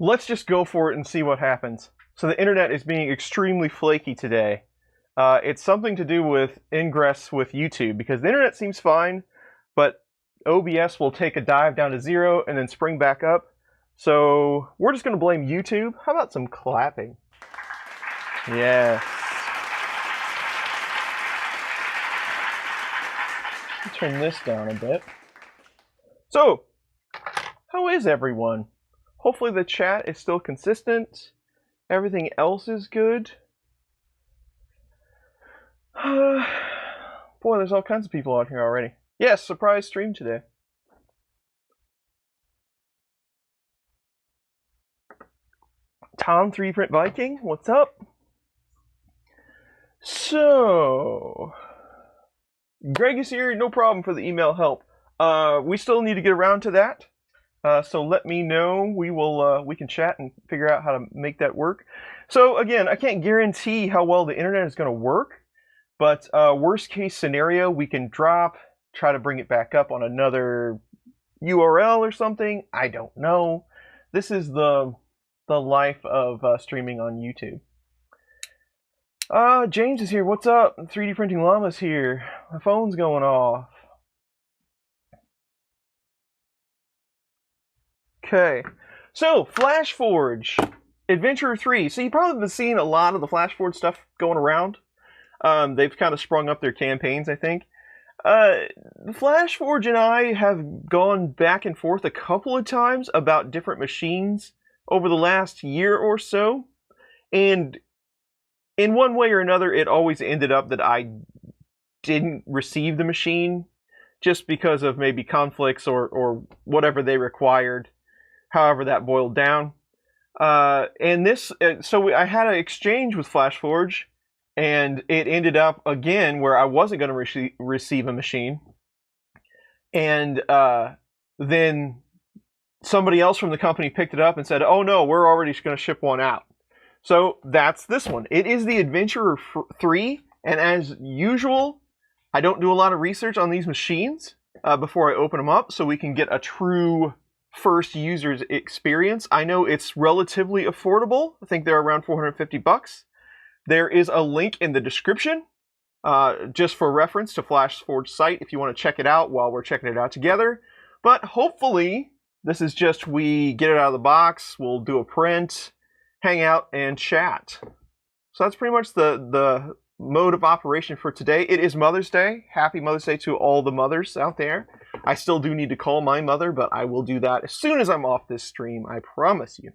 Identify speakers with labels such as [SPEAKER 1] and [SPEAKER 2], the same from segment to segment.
[SPEAKER 1] let's just go for it and see what happens. So the internet is being extremely flaky today. It's something to do with ingress with YouTube, because the internet seems fine, but OBS will take a dive down to 0 and then spring back up. So we're just going to blame YouTube. How about some clapping? Yes. Turn this down a bit. So, how is everyone? Hopefully the chat is still consistent. Everything else is good. Boy, there's all kinds of people out here already. Yes, surprise stream today. Tom 3Print Viking, what's up? So, Greg is here, no problem for the email help. We still need to get around to that. So let me know. We can chat and figure out how to make that work. So again, I can't guarantee how well the internet is going to work, but worst case scenario, we can try to bring it back up on another URL or something. I don't know. This is the life of streaming on YouTube. James is here. What's up? 3D Printing Llama's here. My phone's going off. Okay, so Flashforge, Adventurer 3. So you've probably been seeing a lot of the Flashforge stuff going around. They've kind of sprung up their campaigns, I think. Flashforge and I have gone back and forth a couple of times about different machines over the last year or so. And in one way or another, it always ended up that I didn't receive the machine just because of maybe conflicts or whatever they required. However that boiled down. And this, so I had an exchange with Flashforge, and it ended up again where I wasn't going to receive a machine. And then somebody else from the company picked it up and said, oh no, we're already going to ship one out. So that's this one. It is the Adventurer 3, and as usual, I don't do a lot of research on these machines before I open them up, so we can get a true first user's experience. I know it's relatively affordable. I think they're around 450 bucks. There is a link in the description, just for reference to Flashforge site if you want to check it out while we're checking it out together. But hopefully, this is just we get it out of the box, we'll do a print, hang out, and chat. So that's pretty much the mode of operation for today. It is Mother's Day. Happy Mother's Day to all the mothers out there. I still do need to call my mother, but I will do that as soon as I'm off this stream, I promise you.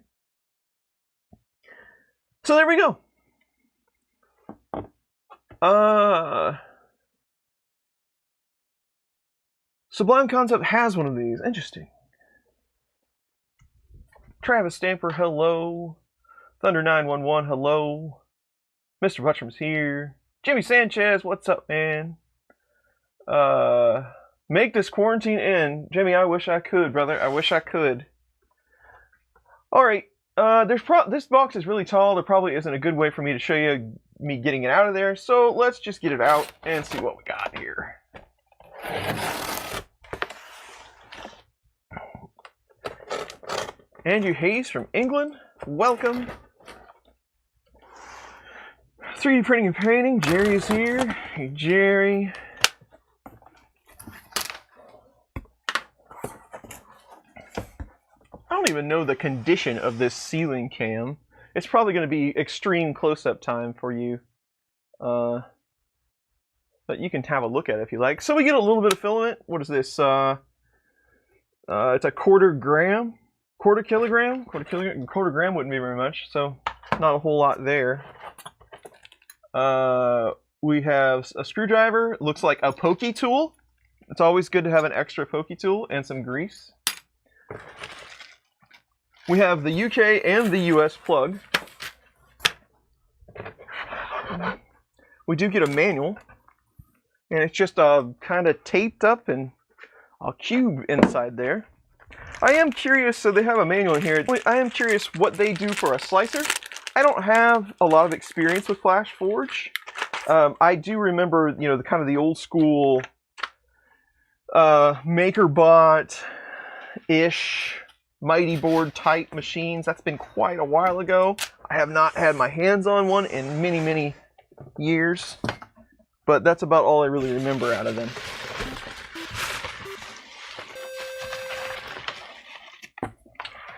[SPEAKER 1] So there we go. Sublime Concept has one of these. Interesting. Travis Stamper, hello. Thunder911, hello. Mr. Butchram's here. Jimmy Sanchez, what's up, man? Make this quarantine end. Jimmy, I wish I could, brother. I wish I could. Alright, this box is really tall. There probably isn't a good way for me to show you me getting it out of there. So let's just get it out and see what we got here. Andrew Hayes from England, welcome. 3D Printing and Painting, Jerry is here. Hey, Jerry. I don't even know the condition of this ceiling cam. It's probably going to be extreme close-up time for you. But you can have a look at it if you like. So we get a little bit of filament. What is this? It's a quarter kilogram. Quarter gram wouldn't be very much, so not a whole lot there. We have a screwdriver. Looks like a pokey tool. It's always good to have an extra pokey tool and some grease. We have the UK and the US plug. We do get a manual, and it's just kind of taped up and a cube inside there. I am curious, so they have a manual here. I am curious what they do for a slicer. I don't have a lot of experience with Flashforge. I do remember, you know, the kind of the old school MakerBot-ish mighty board type machines. That's been quite a while ago. I have not had my hands on one in many, many years, but that's about all I really remember out of them.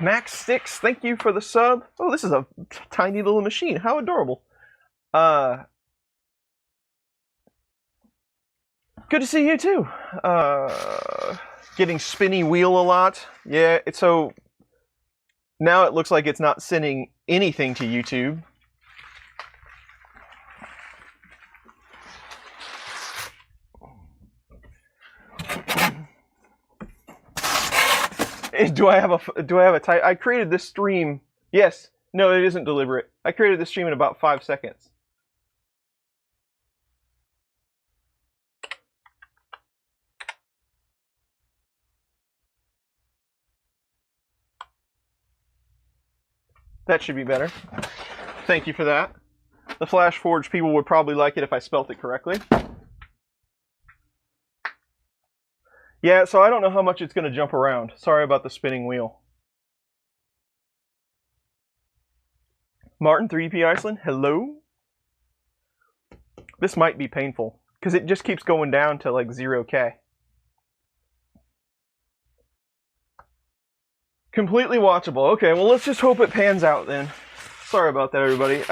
[SPEAKER 1] Max Sticks, thank you for the sub. Oh, this is a tiny little machine. How adorable. Good to see you too. Getting spinny wheel a lot. Yeah, so now it looks like it's not sending anything to YouTube. Do I have a type? I created this stream. Yes. No, it isn't deliberate. I created this stream in about 5 seconds. That should be better. Thank you for that. The Flashforge people would probably like it if I spelt it correctly. Yeah, so I don't know how much it's going to jump around. Sorry about the spinning wheel. Martin 3P Iceland, hello? This might be painful, because it just keeps going down to like 0K. Completely watchable. Okay, well let's just hope it pans out then. Sorry about that, everybody.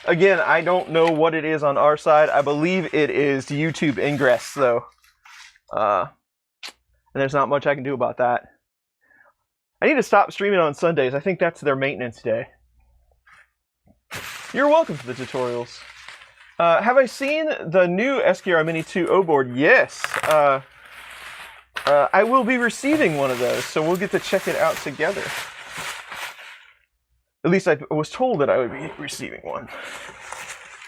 [SPEAKER 1] Again, I don't know what it is on our side. I believe it is YouTube ingress, though. And there's not much I can do about that. I need to stop streaming on Sundays. I think that's their maintenance day. You're welcome for the tutorials. Have I seen the new SKR Mini 2 O board? Yes. I will be receiving one of those, so we'll get to check it out together. At least I was told that I would be receiving one.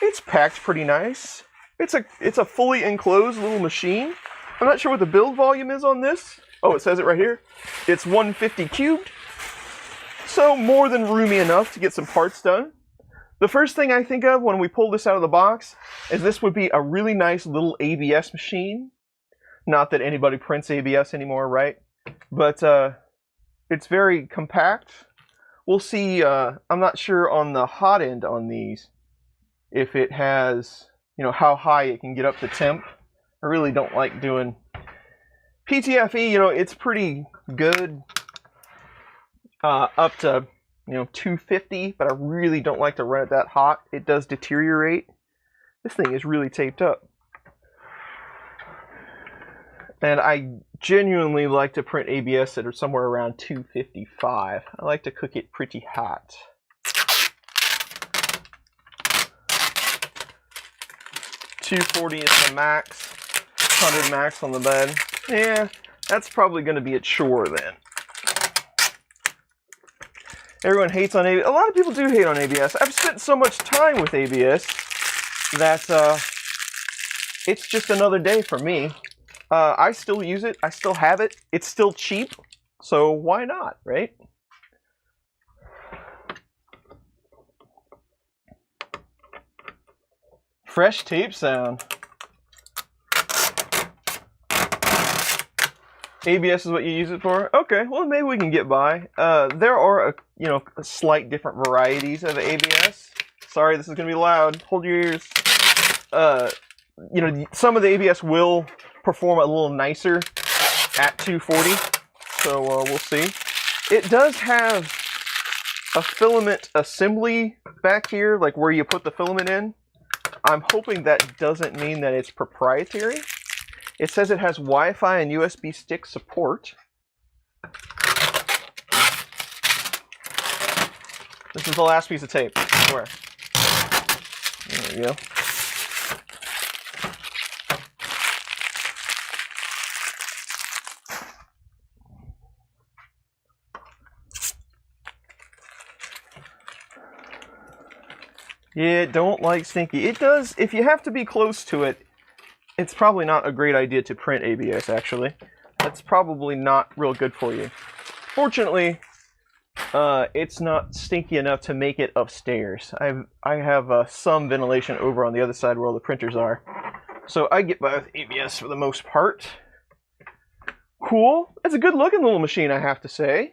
[SPEAKER 1] It's packed pretty nice. It's a fully enclosed little machine. I'm not sure what the build volume is on this. Oh, it says it right here. It's 150 cubed. So more than roomy enough to get some parts done. The first thing I think of when we pull this out of the box is this would be a really nice little ABS machine. Not that anybody prints ABS anymore, right? But it's very compact. We'll see. I'm not sure on the hot end on these if it has, you know, how high it can get up to temp. I really don't like doing PTFE. You know, it's pretty good up to, you know, 250, but I really don't like to run it that hot. It does deteriorate. This thing is really taped up. And I genuinely like to print ABS that are somewhere around 255. I like to cook it pretty hot. $240 is the max. 100 max on the bed. Yeah, that's probably going to be a chore then. Everyone hates on ABS. A lot of people do hate on ABS. I've spent so much time with ABS that it's just another day for me. I still use it. I still have it. It's still cheap. So why not, right? Fresh tape sound. ABS is what you use it for? Okay, well maybe we can get by. There are, slight different varieties of ABS. Sorry, this is going to be loud. Hold your ears. Some of the ABS will perform a little nicer at 240. So we'll see. It does have a filament assembly back here, like where you put the filament in. I'm hoping that doesn't mean that it's proprietary. It says it has Wi-Fi and USB stick support. This is the last piece of tape, I swear. There we go. Yeah, don't like stinky. It does, if you have to be close to it, it's probably not a great idea to print ABS, actually. That's probably not real good for you. Fortunately, it's not stinky enough to make it upstairs. I have some ventilation over on the other side where all the printers are. So I get by with ABS for the most part. Cool. It's a good looking little machine, I have to say.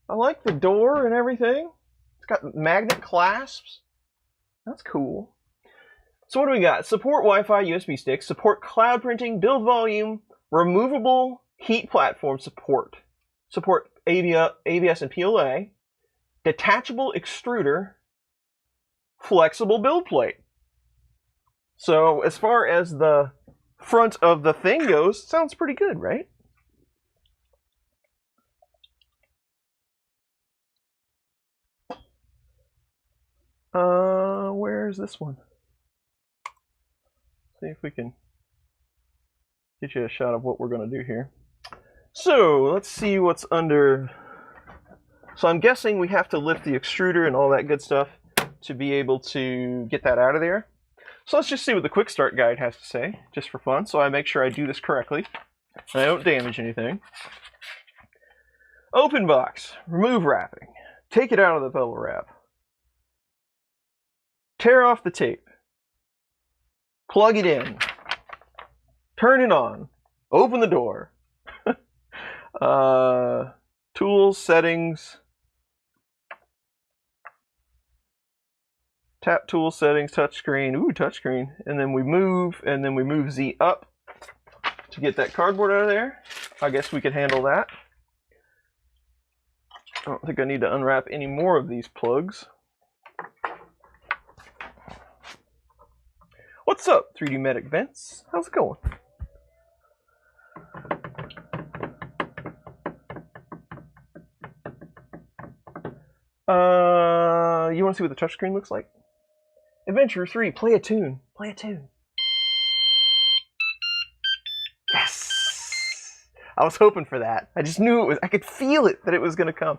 [SPEAKER 1] I like the door and everything. It's got magnet clasps. That's cool. So what do we got? Support Wi-Fi USB sticks, support cloud printing, build volume, removable heat platform support, support ABS and PLA, detachable extruder, flexible build plate. So as far as the front of the thing goes, sounds pretty good, right? Where's this one? See if we can get you a shot of what we're going to do here. So let's see what's under. So I'm guessing we have to lift the extruder and all that good stuff to be able to get that out of there. So let's just see what the quick start guide has to say, just for fun, so I make sure I do this correctly and I don't damage anything. Open box, remove wrapping, take it out of the bubble wrap, tear off the tape, plug it in, turn it on, open the door, tools, settings, tap tool settings, touchscreen, ooh, touchscreen, and then we move Z up to get that cardboard out of there. I guess we could handle that. I don't think I need to unwrap any more of these plugs. What's up, 3D Medic Vince? How's it going? You want to see what the touchscreen looks like? Adventure 3, play a tune. Play a tune. Yes! I was hoping for that. I just knew it was, I could feel it, that it was going to come.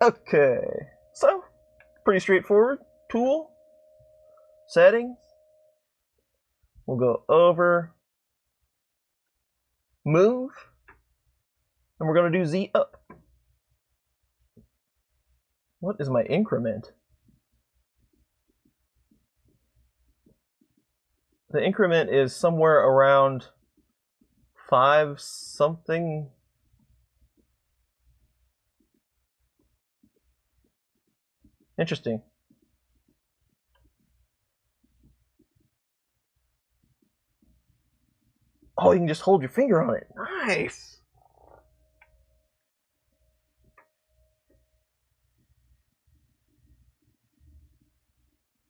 [SPEAKER 1] Okay, so, pretty straightforward. Tool, settings. We'll go over, move, and we're going to do Z up. What is my increment? The increment is somewhere around 5 something. Interesting. Oh, you can just hold your finger on it. Nice.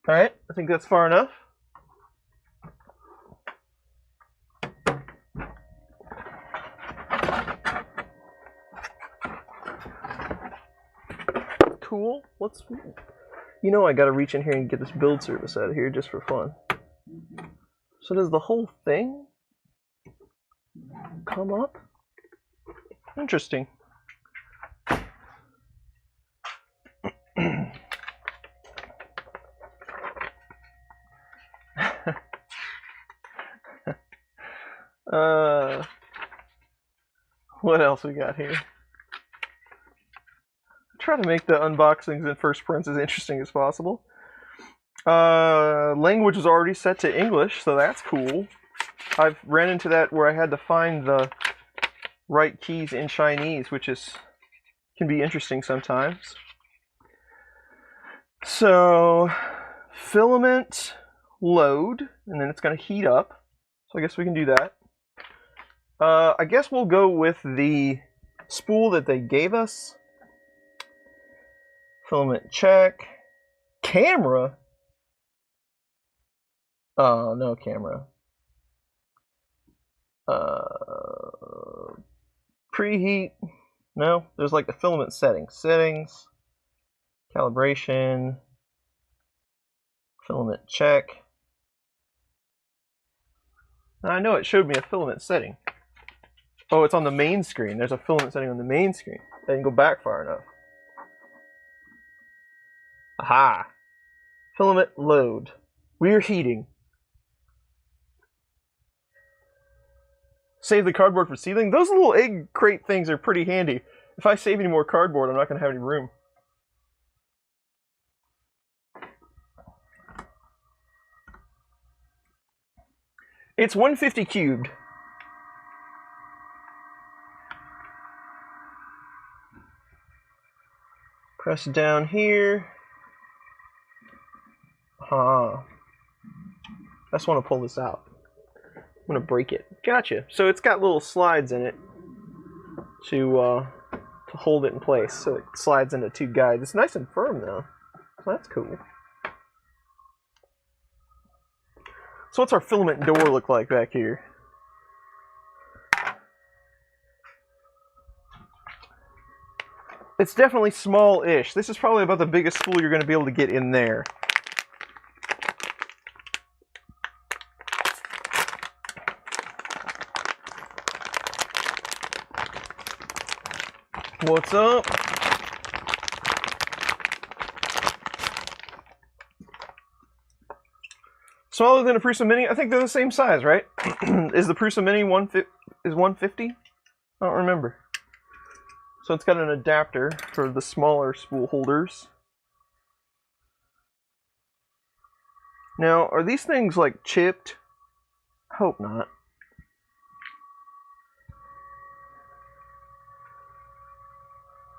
[SPEAKER 1] All right, I think that's far enough. Cool. You know, I gotta reach in here and get this build service out of here just for fun. So does the whole thing come up? Interesting. What else we got here? Try to make the unboxings in first prints as interesting as possible. Language is already set to English, so that's cool. I've ran into that where I had to find the right keys in Chinese, which can be interesting sometimes. So, filament load, and then it's going to heat up. So I guess we can do that. I guess we'll go with the spool that they gave us. Filament check. Camera? Oh, no camera. Preheat. No, there's like the filament settings. Settings. Calibration. Filament check. I know it showed me a filament setting. Oh, it's on the main screen. There's a filament setting on the main screen. I didn't go back far enough. Aha! Filament load. We're heating. Save the cardboard for sealing. Those little egg crate things are pretty handy. If I save any more cardboard, I'm not going to have any room. It's 150 cubed. Press down here. I just want to pull this out. I'm going to break it. Gotcha. So it's got little slides in it to hold it in place. So it slides into two guides. It's nice and firm though. So that's cool. So what's our filament door look like back here? It's definitely small-ish. This is probably about the biggest spool you're going to be able to get in there. What's up? Smaller than a Prusa Mini? I think they're the same size, right? Is the Prusa Mini 150? I don't remember. So it's got an adapter for the smaller spool holders. Now, are these things like chipped? I hope not.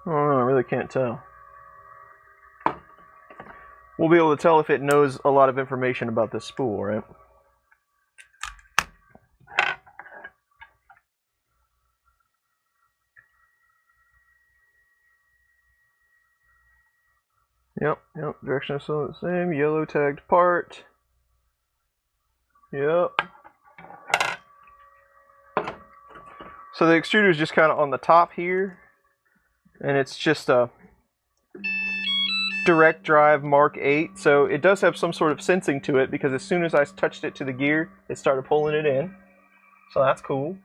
[SPEAKER 1] I don't know, I really can't tell. We'll be able to tell if it knows a lot of information about this spool, right? Yep, direction is still the same. Yellow tagged part. Yep. So the extruder is just kind of on the top here. And it's just a direct drive Mark 8. So it does have some sort of sensing to it because as soon as I touched it to the gear, it started pulling it in. So that's cool.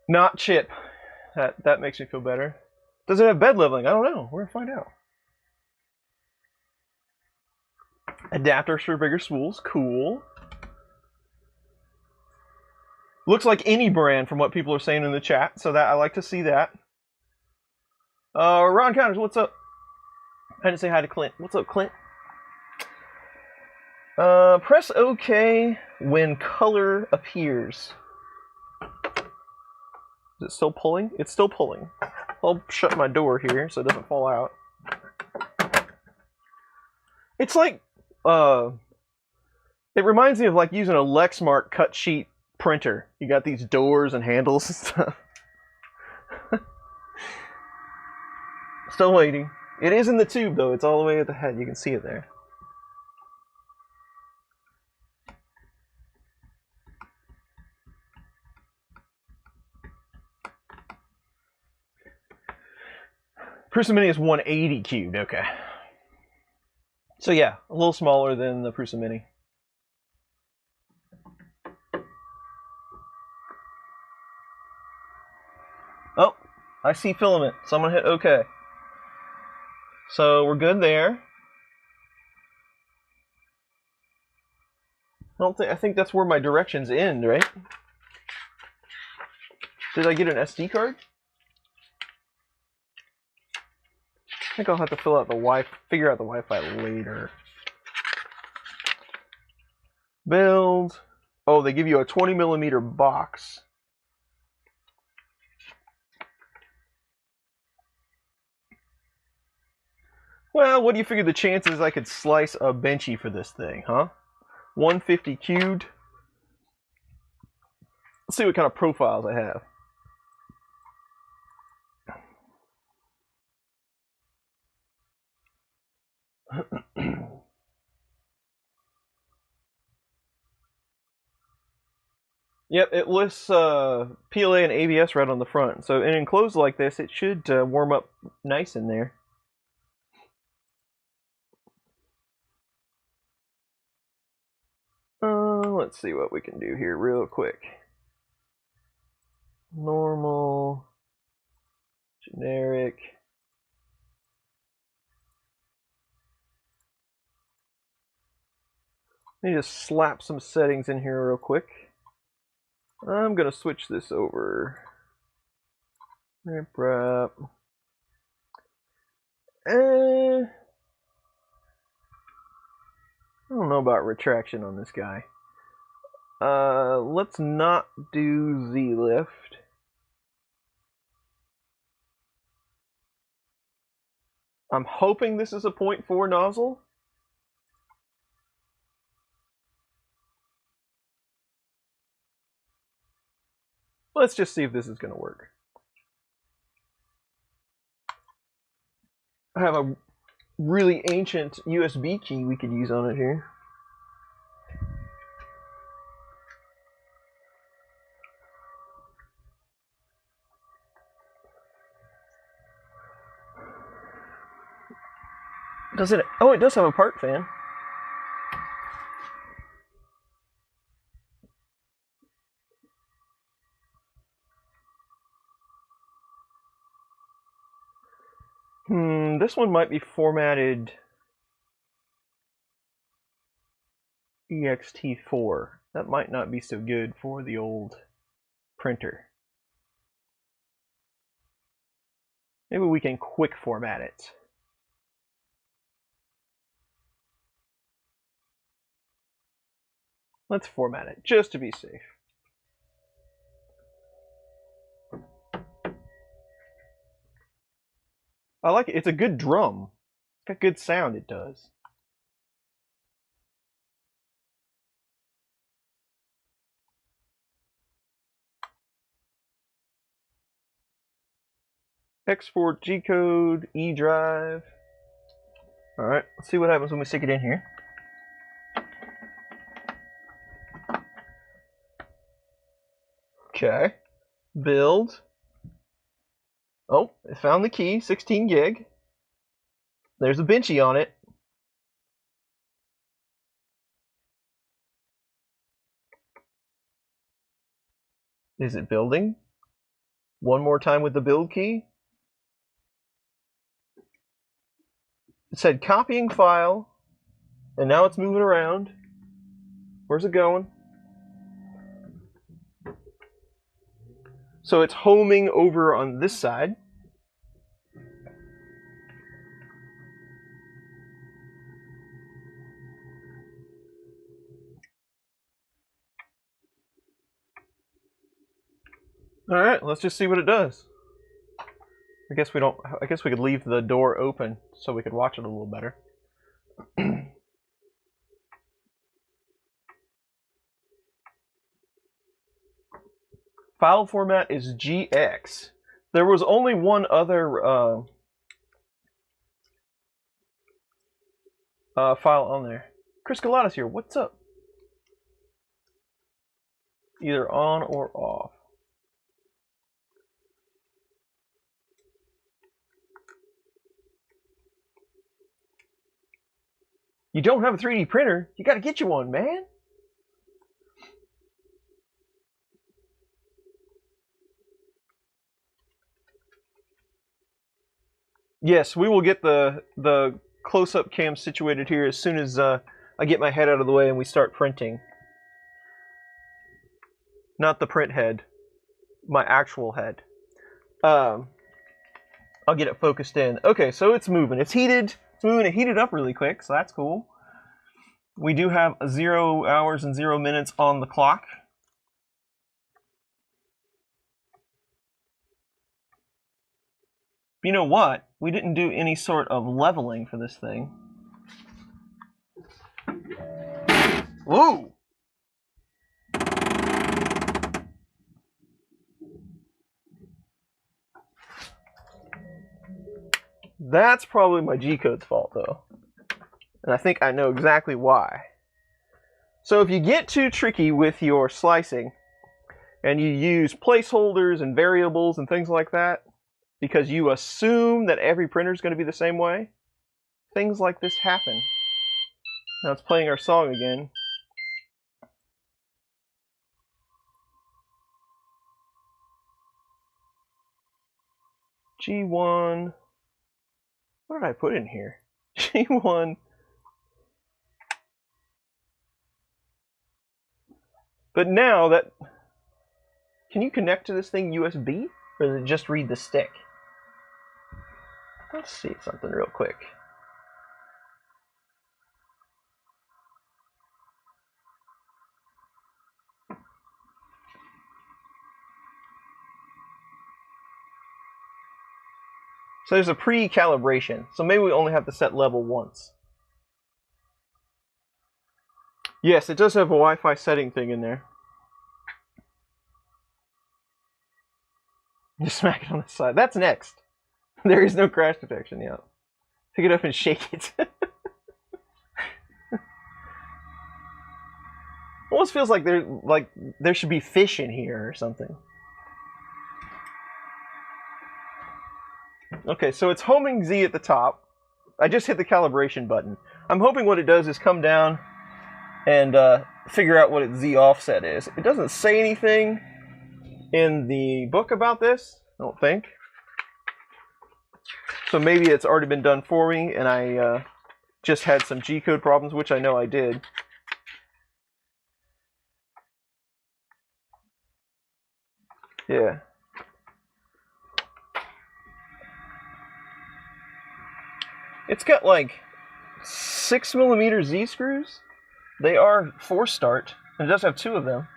[SPEAKER 1] Not chip. That makes me feel better. Does it have bed leveling? I don't know. We're gonna find out. Adapters for bigger spools. Cool. Looks like any brand from what people are saying in the chat, so that I like to see that. Ron Counters, what's up? I didn't say hi to Clint. What's up, Clint? Press OK when color appears. Is it still pulling? It's still pulling. I'll shut my door here so it doesn't fall out. It's like, it reminds me of like using a Lexmark cut sheet printer. You got these doors and handles and stuff. Still waiting. It is in the tube though. It's all the way at the head. You can see it there. Prusa Mini is 180 cubed, okay. So yeah, a little smaller than the Prusa Mini. Oh, I see filament, so I'm gonna hit OK. So we're good there. I think that's where my directions end, right? Did I get an SD card? I think I'll have to fill out the figure out the Wi-Fi later. Build. Oh, they give you a 20mm box. Well, what do you figure the chances I could slice a benchy for this thing, huh? 150 cubed. Let's see what kind of profiles I have. Yep, it lists PLA and ABS right on the front. So, and enclosed like this, it should warm up nice in there. Let's see what we can do here real quick. Normal, generic. Let me just slap some settings in here real quick. I'm gonna switch this over. Rip wrap. I don't know about retraction on this guy. Let's not do Z lift. I'm hoping this is a 0.4 nozzle. Let's just see if this is going to work. I have a really ancient USB key we could use on it here. Does it? Oh, it does have a part fan. This one might be formatted ext4. That might not be so good for the old printer. Maybe we can quick format it. Let's format it, just to be safe. I like it. It's a good drum. It's got good sound, it does. Export G-code, E drive. Alright, let's see what happens when we stick it in here. Okay. Build. Oh, it found the key, 16 gig. There's a benchy on it. Is it building? One more time with the build key. It said copying file, and now it's moving around. Where's it going? So it's homing over on this side. All right, let's just see what it does. I guess we could leave the door open so we could watch it a little better. File format is GX. There was only one other file on there. Chris Galata's here. What's up? Either on or off. You don't have a 3D printer? You gotta get you one, man. Yes, we will get the close-up cam situated here as soon as I get my head out of the way and we start printing. Not the print head, my actual head. I'll get it focused in. Okay, so it's moving. It's heated. It's moving. It heated up really quick, so that's cool. We do have 0 hours and 0 minutes on the clock. You know what? We didn't do any sort of leveling for this thing. Whoa! That's probably my G-code's fault, though. And I think I know exactly why. So if you get too tricky with your slicing, and you use placeholders and variables and things like that, because you assume that every printer is going to be the same way, things like this happen. Now it's playing our song again. G1. What did I put in here? G1. But now that... Can you connect to this thing USB? Or does it just read the stick? Let's see something real quick. So there's a pre-calibration. So maybe we only have to set level once. Yes, it does have a Wi-Fi setting thing in there. Just smack it on the side. That's next. There is no crash detection yet. Pick it up and shake it. Almost feels like there should be fish in here or something. Okay, so it's homing Z at the top. I just hit the calibration button. I'm hoping what it does is come down and figure out what its Z offset is. It doesn't say anything in the book about this, I don't think. So maybe it's already been done for me and I just had some G-code problems, which I know I did. Yeah. It's got like 6mm Z screws. They are force start, and it does have 2 of them.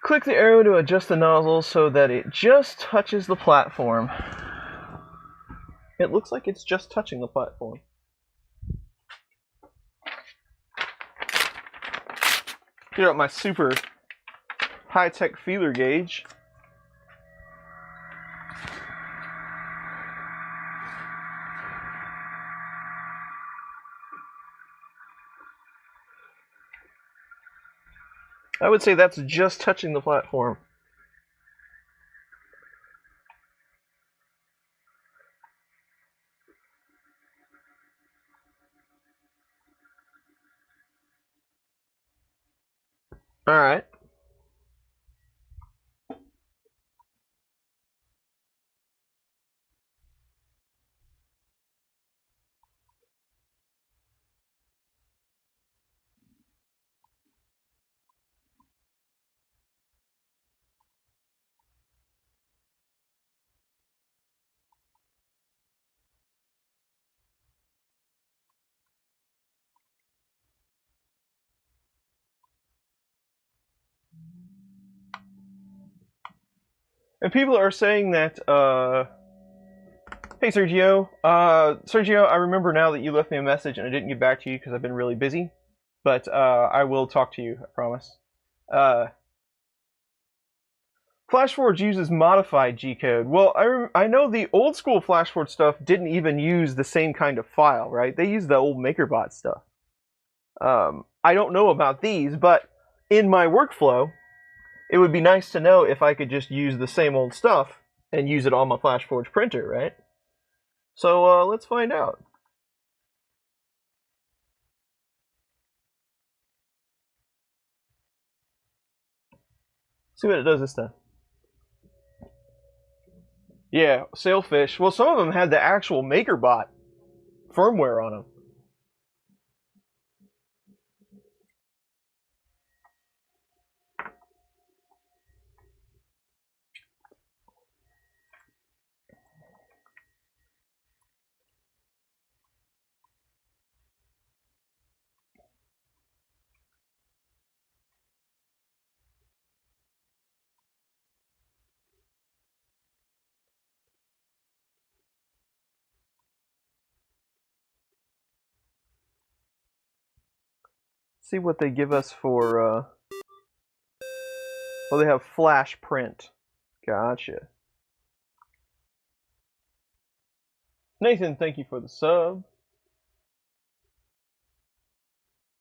[SPEAKER 1] Click the arrow to adjust the nozzle so that it just touches the platform. It looks like it's just touching the platform. Get out my super high-tech feeler gauge. I would say that's just touching the platform. All right. And people are saying that, hey Sergio, Sergio, I remember now that you left me a message and I didn't get back to you because I've been really busy, but I will talk to you, I promise. Flashforge uses modified G-code. Well, I know the old school Flashforge stuff didn't even use the same kind of file, right? They used the old MakerBot stuff. I don't know about these, but in my workflow, it would be nice to know if I could just use the same old stuff and use it on my Flashforge printer, right? So let's find out. See what it does this time. Yeah, Sailfish. Well, some of them had the actual MakerBot firmware on them. See what they give us for, well, they have flash print. Gotcha. Nathan, thank you for the sub.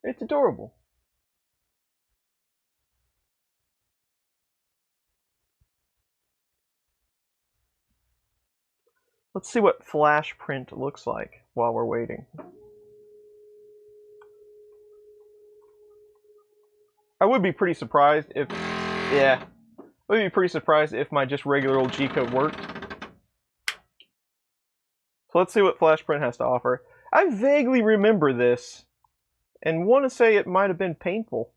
[SPEAKER 1] It's adorable. Let's see what flash print looks like while we're waiting. I would be pretty surprised if, yeah, I would be pretty surprised if my just regular old G-code worked. So let's see what flash print has to offer. I vaguely remember this and want to say it might have been painful.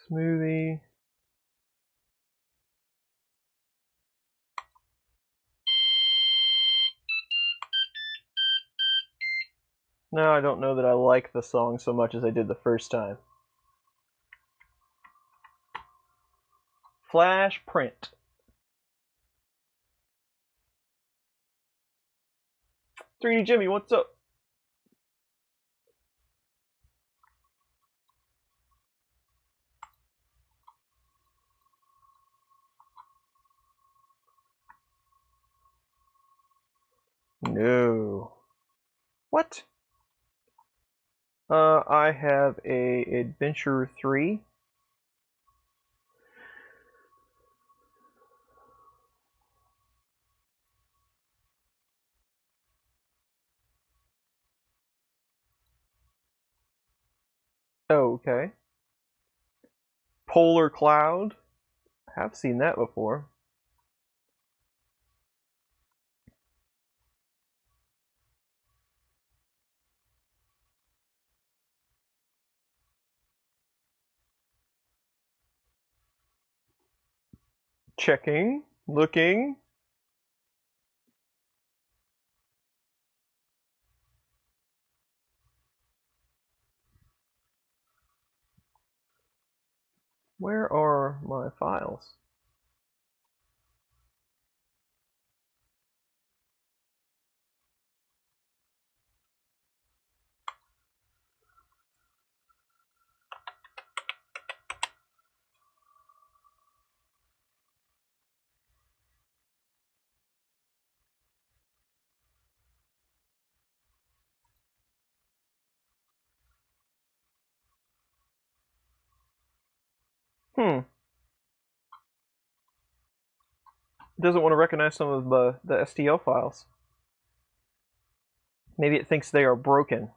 [SPEAKER 1] Smoothie. No, I don't know that I like the song so much as I did the first time. Flash print. "3D Jimmy, what's up?" No. What? I have a Adventure 3. Oh, okay. Polar Cloud. I have seen that before. Checking. Looking. Where are my files? Doesn't want to recognize some of the STL files. Maybe it thinks they are broken.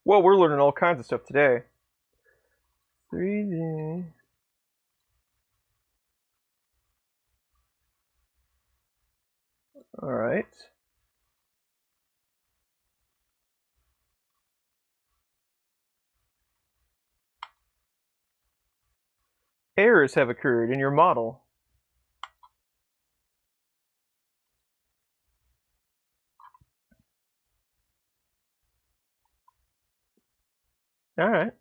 [SPEAKER 1] Well, we're learning all kinds of stuff today. 3D. All right. Errors have occurred in your model. All right.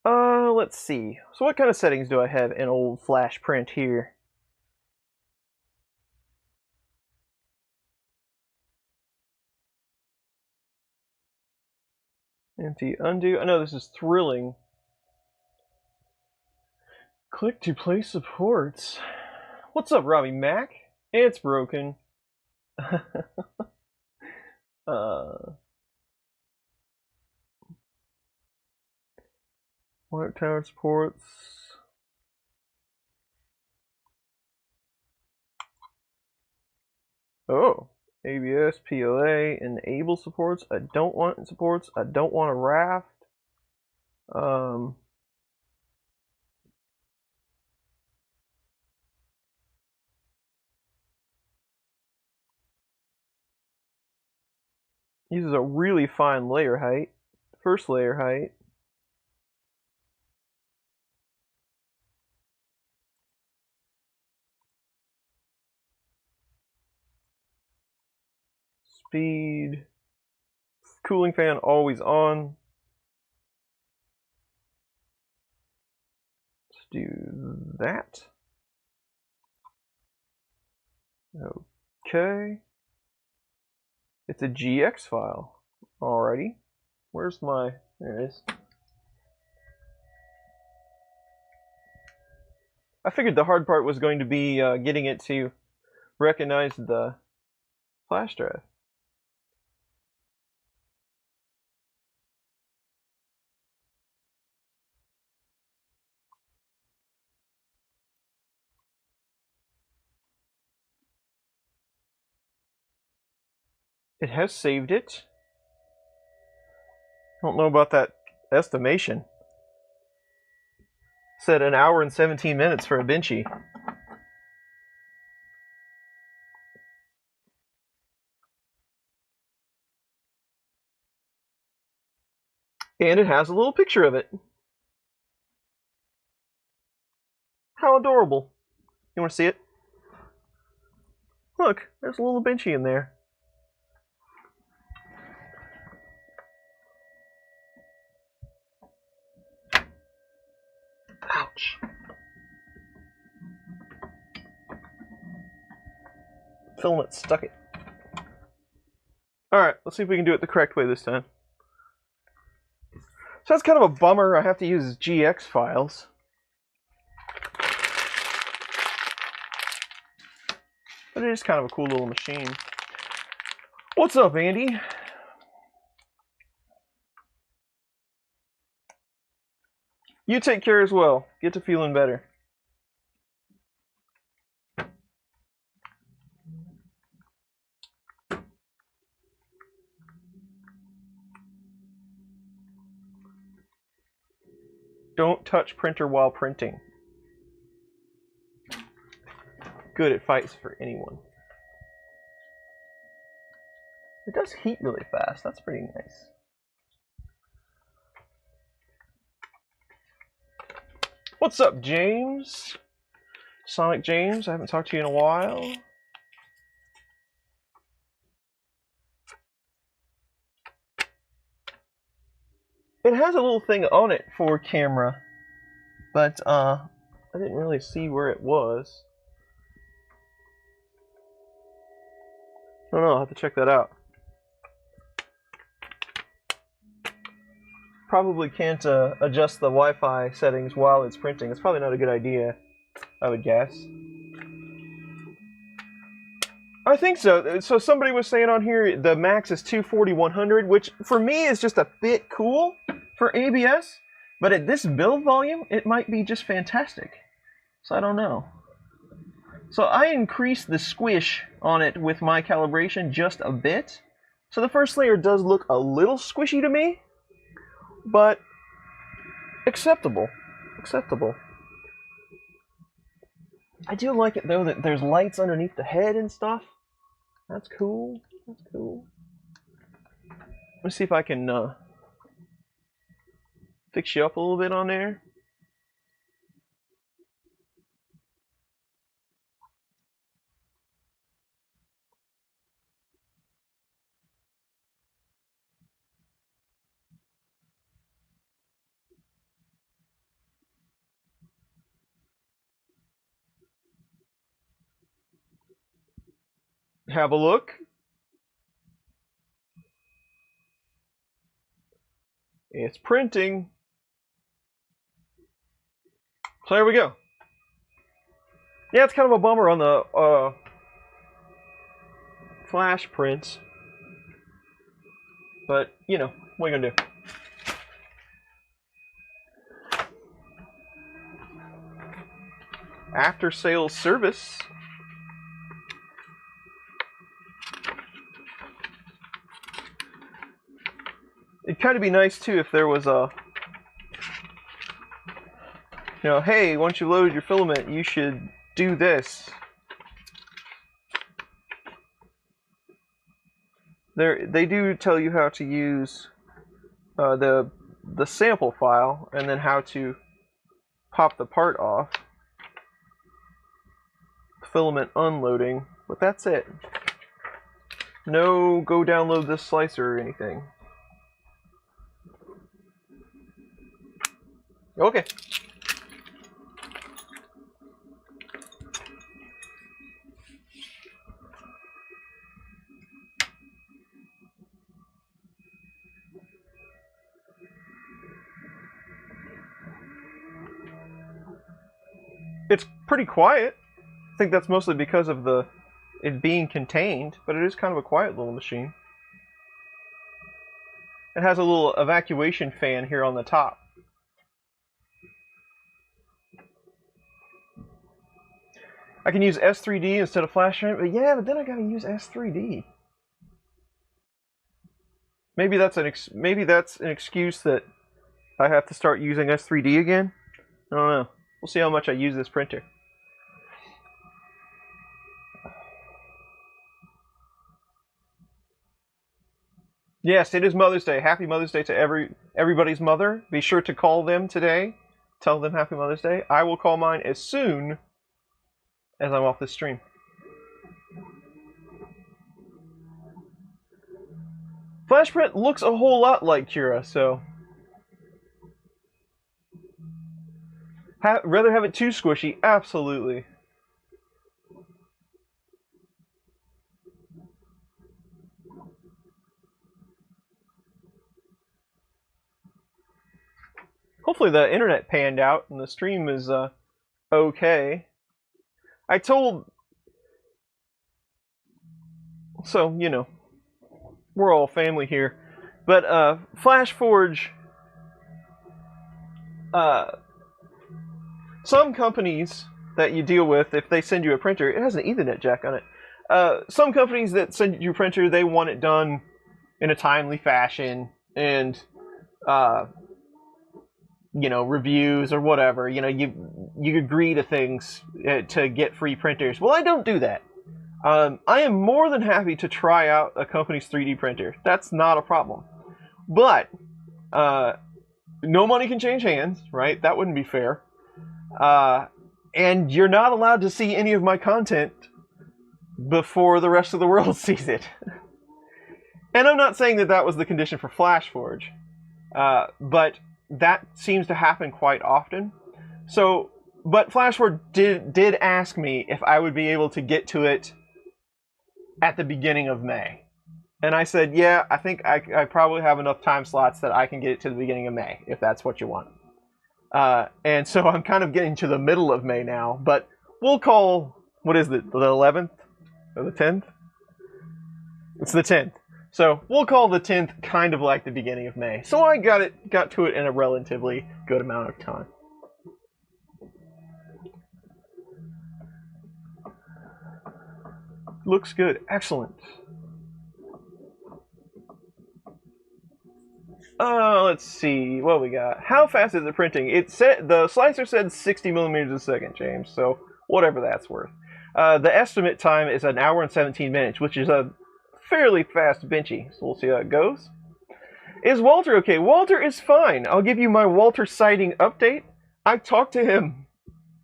[SPEAKER 1] Let's see. So what kind of settings do I have in old Flash print here? Empty, undo. I know this is thrilling. Click to play supports. What's up, Robbie Mac? It's broken. White tower supports. Oh, ABS, PLA, enable supports. I don't want supports. I don't want a raft. Uses a really fine layer height. First layer height. Speed. Cooling fan always on. Let's do that. Okay. It's a GX file. Alrighty. Where's my... There it is. I figured the hard part was going to be getting it to recognize the flash drive. It has saved it. I don't know about that estimation. Said an hour and 17 minutes for a Benchy. And it has a little picture of it. How adorable. You want to see it? Look, there's a little benchy in there. Ouch. Filament stuck it. Alright, let's see if we can do it the correct way this time. So that's kind of a bummer. I have to use GX files. But it is kind of a cool little machine. What's up, Andy? You take care as well. Get to feeling better. Don't touch printer while printing. Good advice for anyone. It does heat really fast. That's pretty nice. What's up, James? Sonic James, I haven't talked to you in a while. It has a little thing on it for camera, but I didn't really see where it was. I don't know, I'll have to check that out. Probably can't adjust the Wi-Fi settings while it's printing. It's probably not a good idea, I would guess. I think so. So somebody was saying on here the max is 240/100, which for me is just a bit cool for ABS, but at this build volume, it might be just fantastic. So I don't know. So I increased the squish on it with my calibration just a bit. So the first layer does look a little squishy to me, but acceptable. Acceptable. I do like it though that there's lights underneath the head and stuff. That's cool. That's cool. Let's see if I can fix you up a little bit on there. Have a look. It's printing. So there we go. Yeah, it's kind of a bummer on the flash prints. But, you know, what are you going to do? After sales service. It'd kind of be nice too if there was a, you know, hey, once you load your filament, you should do this. They do tell you how to use the sample file and then how to pop the part off. Filament unloading, but that's it. No, go download this slicer or anything. Okay. It's pretty quiet. I think that's mostly because of it being contained, but it is kind of a quiet little machine. It has a little evacuation fan here on the top. I can use S3D instead of Flash, but yeah, but then I gotta use S3D. Maybe that's an excuse that I have to start using S3D again. I don't know. We'll see how much I use this printer. Yes, it is Mother's Day. Happy Mother's Day to everybody's mother. Be sure to call them today. Tell them Happy Mother's Day. I will call mine as soon as I'm off this stream. Flashprint looks a whole lot like Cura, so... rather have it too squishy? Absolutely. Hopefully the internet panned out and the stream is okay. I told... So, you know, we're all family here. But Flashforge... some companies that you deal with, if they send you a printer, it has an Ethernet jack on it. Some companies that send you a printer, they want it done in a timely fashion, and you know, reviews or whatever. You know, you agree to things to get free printers. Well, I don't do that. I am more than happy to try out a company's 3D printer. That's not a problem. But no money can change hands, right? That wouldn't be fair. And you're not allowed to see any of my content before the rest of the world sees it. And I'm not saying that that was the condition for Flashforge, but that seems to happen quite often. So, but Flashforge did ask me if I would be able to get to it at the beginning of May. And I said, yeah, I think I probably have enough time slots that I can get it to the beginning of May, if that's what you want. And so I'm kind of getting to the middle of May now, but we'll call, what is it, the 11th? Or the 10th? It's the 10th. So we'll call the 10th kind of like the beginning of May. So I got to it in a relatively good amount of time. Looks good. Excellent. Let's see what we got. How fast is it printing? It said the slicer said 60 millimeters a second, James. So whatever that's worth. The estimate time is 1 hour and 17 minutes, which is a fairly fast benchy. So we'll see how it goes. Is Walter okay? Walter is fine. I'll give you my Walter sighting update. I talked to him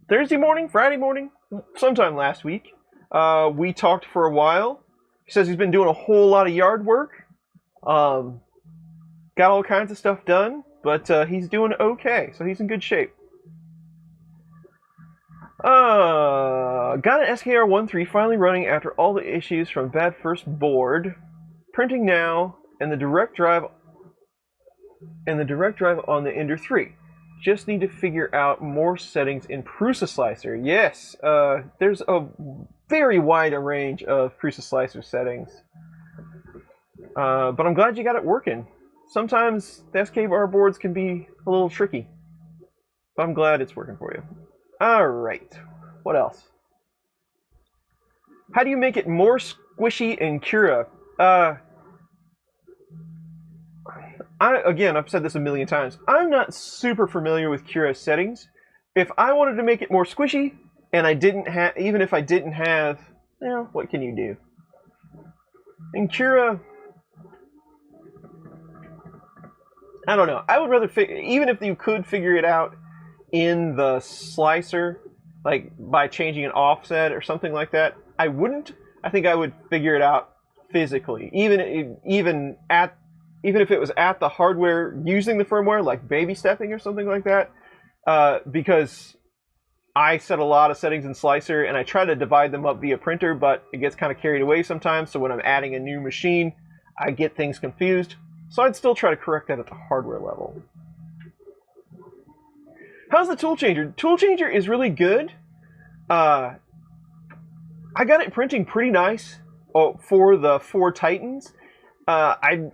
[SPEAKER 1] Thursday morning, Friday morning, sometime last week. We talked for a while. He says he's been doing a whole lot of yard work. Got all kinds of stuff done, but he's doing okay, so he's in good shape. Got an SKR-13 finally running after all the issues from bad first board. Printing now, and the direct drive on the Ender 3. Just need to figure out more settings in Prusa Slicer. Yes, there's a very wide range of Prusa Slicer settings. But I'm glad you got it working. Sometimes the SK-bar boards can be a little tricky. But I'm glad it's working for you. Alright, what else? How do you make it more squishy in Cura? Again, I've said this a million times. I'm not super familiar with Cura's settings. If I wanted to make it more squishy, and I didn't have, even if I didn't have, you know, what can you do? In Cura, I don't know. I would rather, even if you could figure it out in the slicer, like by changing an offset or something like that, I wouldn't. I think I would figure it out physically, even if it was at the hardware using the firmware, like baby stepping or something like that, because I set a lot of settings in Slicer and I try to divide them up via printer, but it gets kind of carried away sometimes. So when I'm adding a new machine, I get things confused. So I'd still try to correct that at the hardware level. How's the tool changer? Tool changer is really good. I got it printing pretty nice for the 4 Titans. I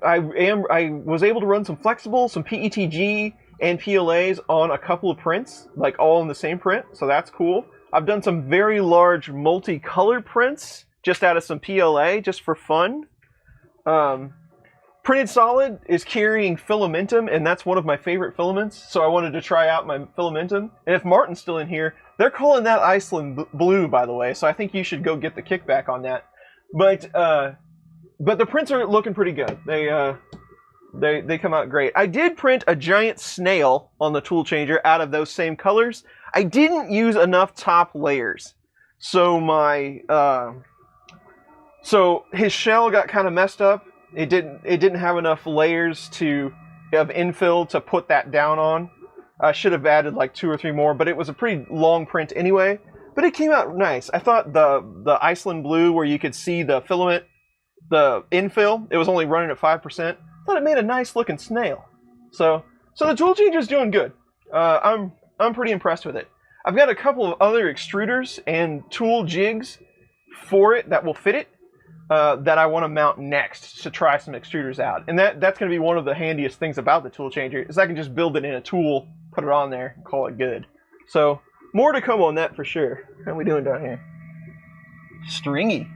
[SPEAKER 1] was able to run some flexible, some PETG and PLAs on a couple of prints, like all in the same print, so that's cool. I've done some very large multicolored prints just out of some PLA, just for fun. Printed Solid is carrying Filamentum, and that's one of my favorite filaments, so I wanted to try out my Filamentum. And if Martin's still in here, they're calling that Iceland Blue, by the way, so I think you should go get the kickback on that. But the prints are looking pretty good. They come out great. I did print a giant snail on the tool changer out of those same colors. I didn't use enough top layers, so my so his shell got kind of messed up. It didn't have enough layers of infill to put that down on. I should have added like 2 or 3 more, but it was a pretty long print anyway. But it came out nice. I thought the Iceland blue, where you could see the filament, the infill, it was only running at 5%. I thought it made a nice looking snail. So the tool changer is doing good. I'm pretty impressed with it. I've got a couple of other extruders and tool jigs for it that will fit it that I want to mount next to try some extruders out. And that's going to be one of the handiest things about the tool changer is I can just build it in a tool, put it on there, and call it good. So more to come on that for sure. How are we doing down here? Stringy.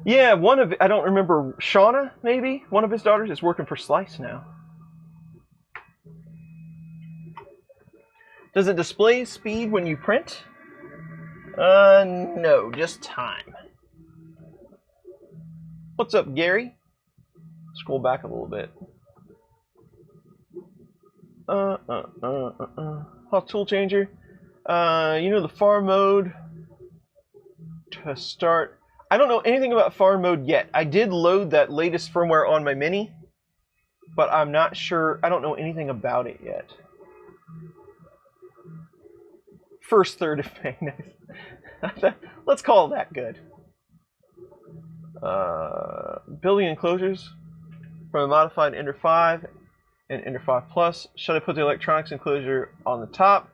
[SPEAKER 1] Yeah, I don't remember, Shauna, maybe? One of his daughters is working for Slice now. Does it display speed when you print? No, just time. What's up, Gary? Scroll back a little bit. Hot tool changer. You know the farm mode to start. I don't know anything about farm mode yet. I did load that latest firmware on my Mini, but I'm not sure. I don't know anything about it yet. First third of May. Let's call that good. Building enclosures from a modified Ender 5 and Ender 5 Plus. Should I put the electronics enclosure on the top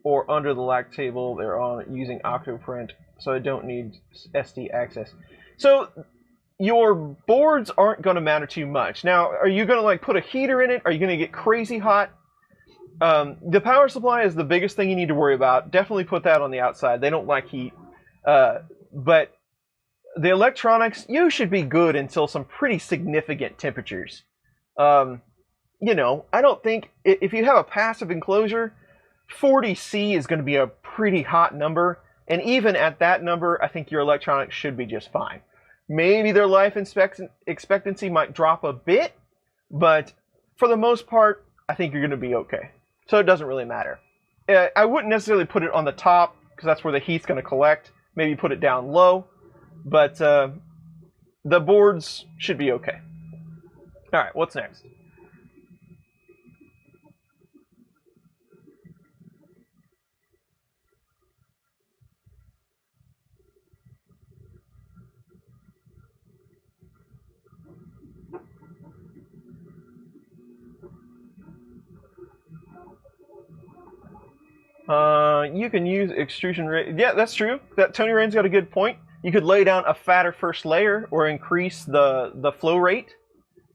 [SPEAKER 1] or under the LAC table they're on using Octoprint, so I don't need SD access? So your boards aren't going to matter too much. Now, are you going to like put a heater in it? Are you going to get crazy hot? The power supply is the biggest thing you need to worry about. Definitely put that on the outside. They don't like heat. But the electronics, you should be good until some pretty significant temperatures. You know, I don't think, if you have a passive enclosure, 40°C is going to be a pretty hot number. And even at that number, I think your electronics should be just fine. Maybe their life expectancy might drop a bit, but for the most part, I think you're going to be okay. So it doesn't really matter. I wouldn't necessarily put it on the top, because that's where the heat's going to collect. Maybe put it down low, but the boards should be okay. All right, what's next? You can use extrusion rate. Yeah, that's true. That Tony Rain's got a good point. You could lay down a fatter first layer or increase the flow rate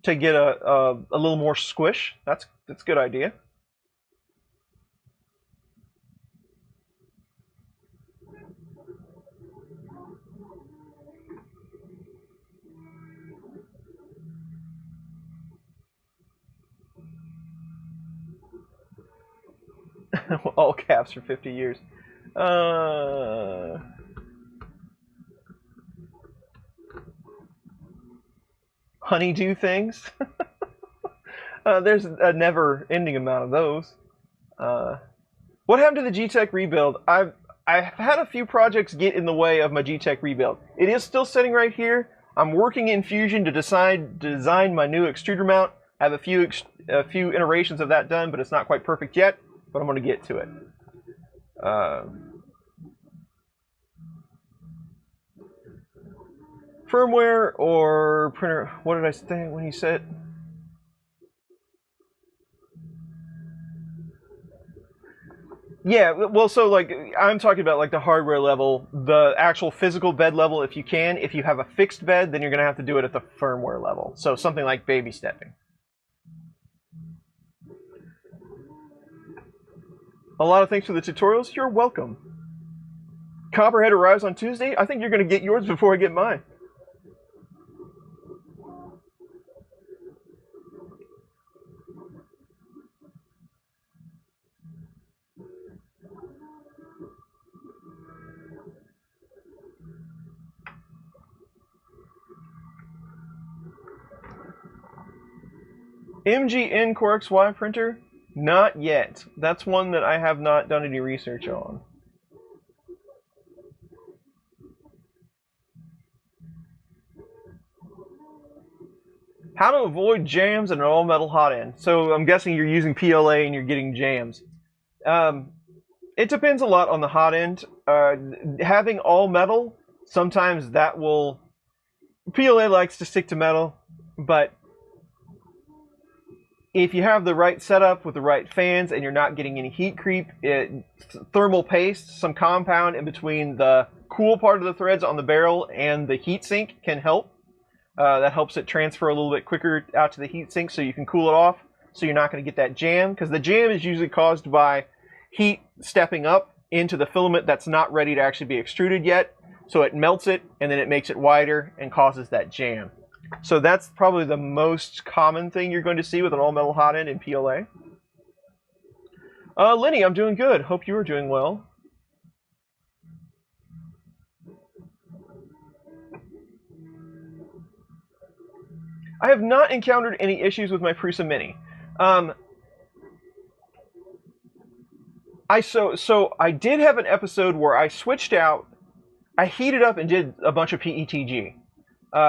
[SPEAKER 1] to get a little more squish. That's a good idea. All caps for 50 years. Honeydew things. There's a never-ending amount of those. What happened to the G-Tech rebuild? I've had a few projects get in the way of my G-Tech rebuild. It is still sitting right here. I'm working in Fusion to design my new extruder mount. I have a few iterations of that done, but it's not quite perfect yet. But I'm going to get to it. Firmware or printer? What did I say when he said? Yeah, well, so like I'm talking about like the hardware level, the actual physical bed level. If you can, if you have a fixed bed, then you're going to have to do it at the firmware level. So something like baby stepping. A lot of thanks for the tutorials. You're welcome. Copperhead arrives on Tuesday. I think you're going to get yours before I get mine. MGN Core XY printer? Not yet. That's one that I have not done any research on. How to avoid jams in an all-metal hot end. So I'm guessing you're using PLA and you're getting jams. It depends a lot on the hot end. Having all metal, sometimes that will... PLA likes to stick to metal, but if you have the right setup with the right fans and you're not getting any heat creep, thermal paste, some compound in between the cool part of the threads on the barrel and the heatsink can help. That helps it transfer a little bit quicker out to the heatsink so you can cool it off, so you're not going to get that jam, because the jam is usually caused by heat stepping up into the filament that's not ready to actually be extruded yet, so it melts it and then it makes it wider and causes that jam. So that's probably the most common thing you're going to see with an all-metal hot end in PLA. Lenny, I'm doing good. Hope you are doing well. I have not encountered any issues with my Prusa Mini. I did have an episode where I switched out. I heated up and did a bunch of PETG.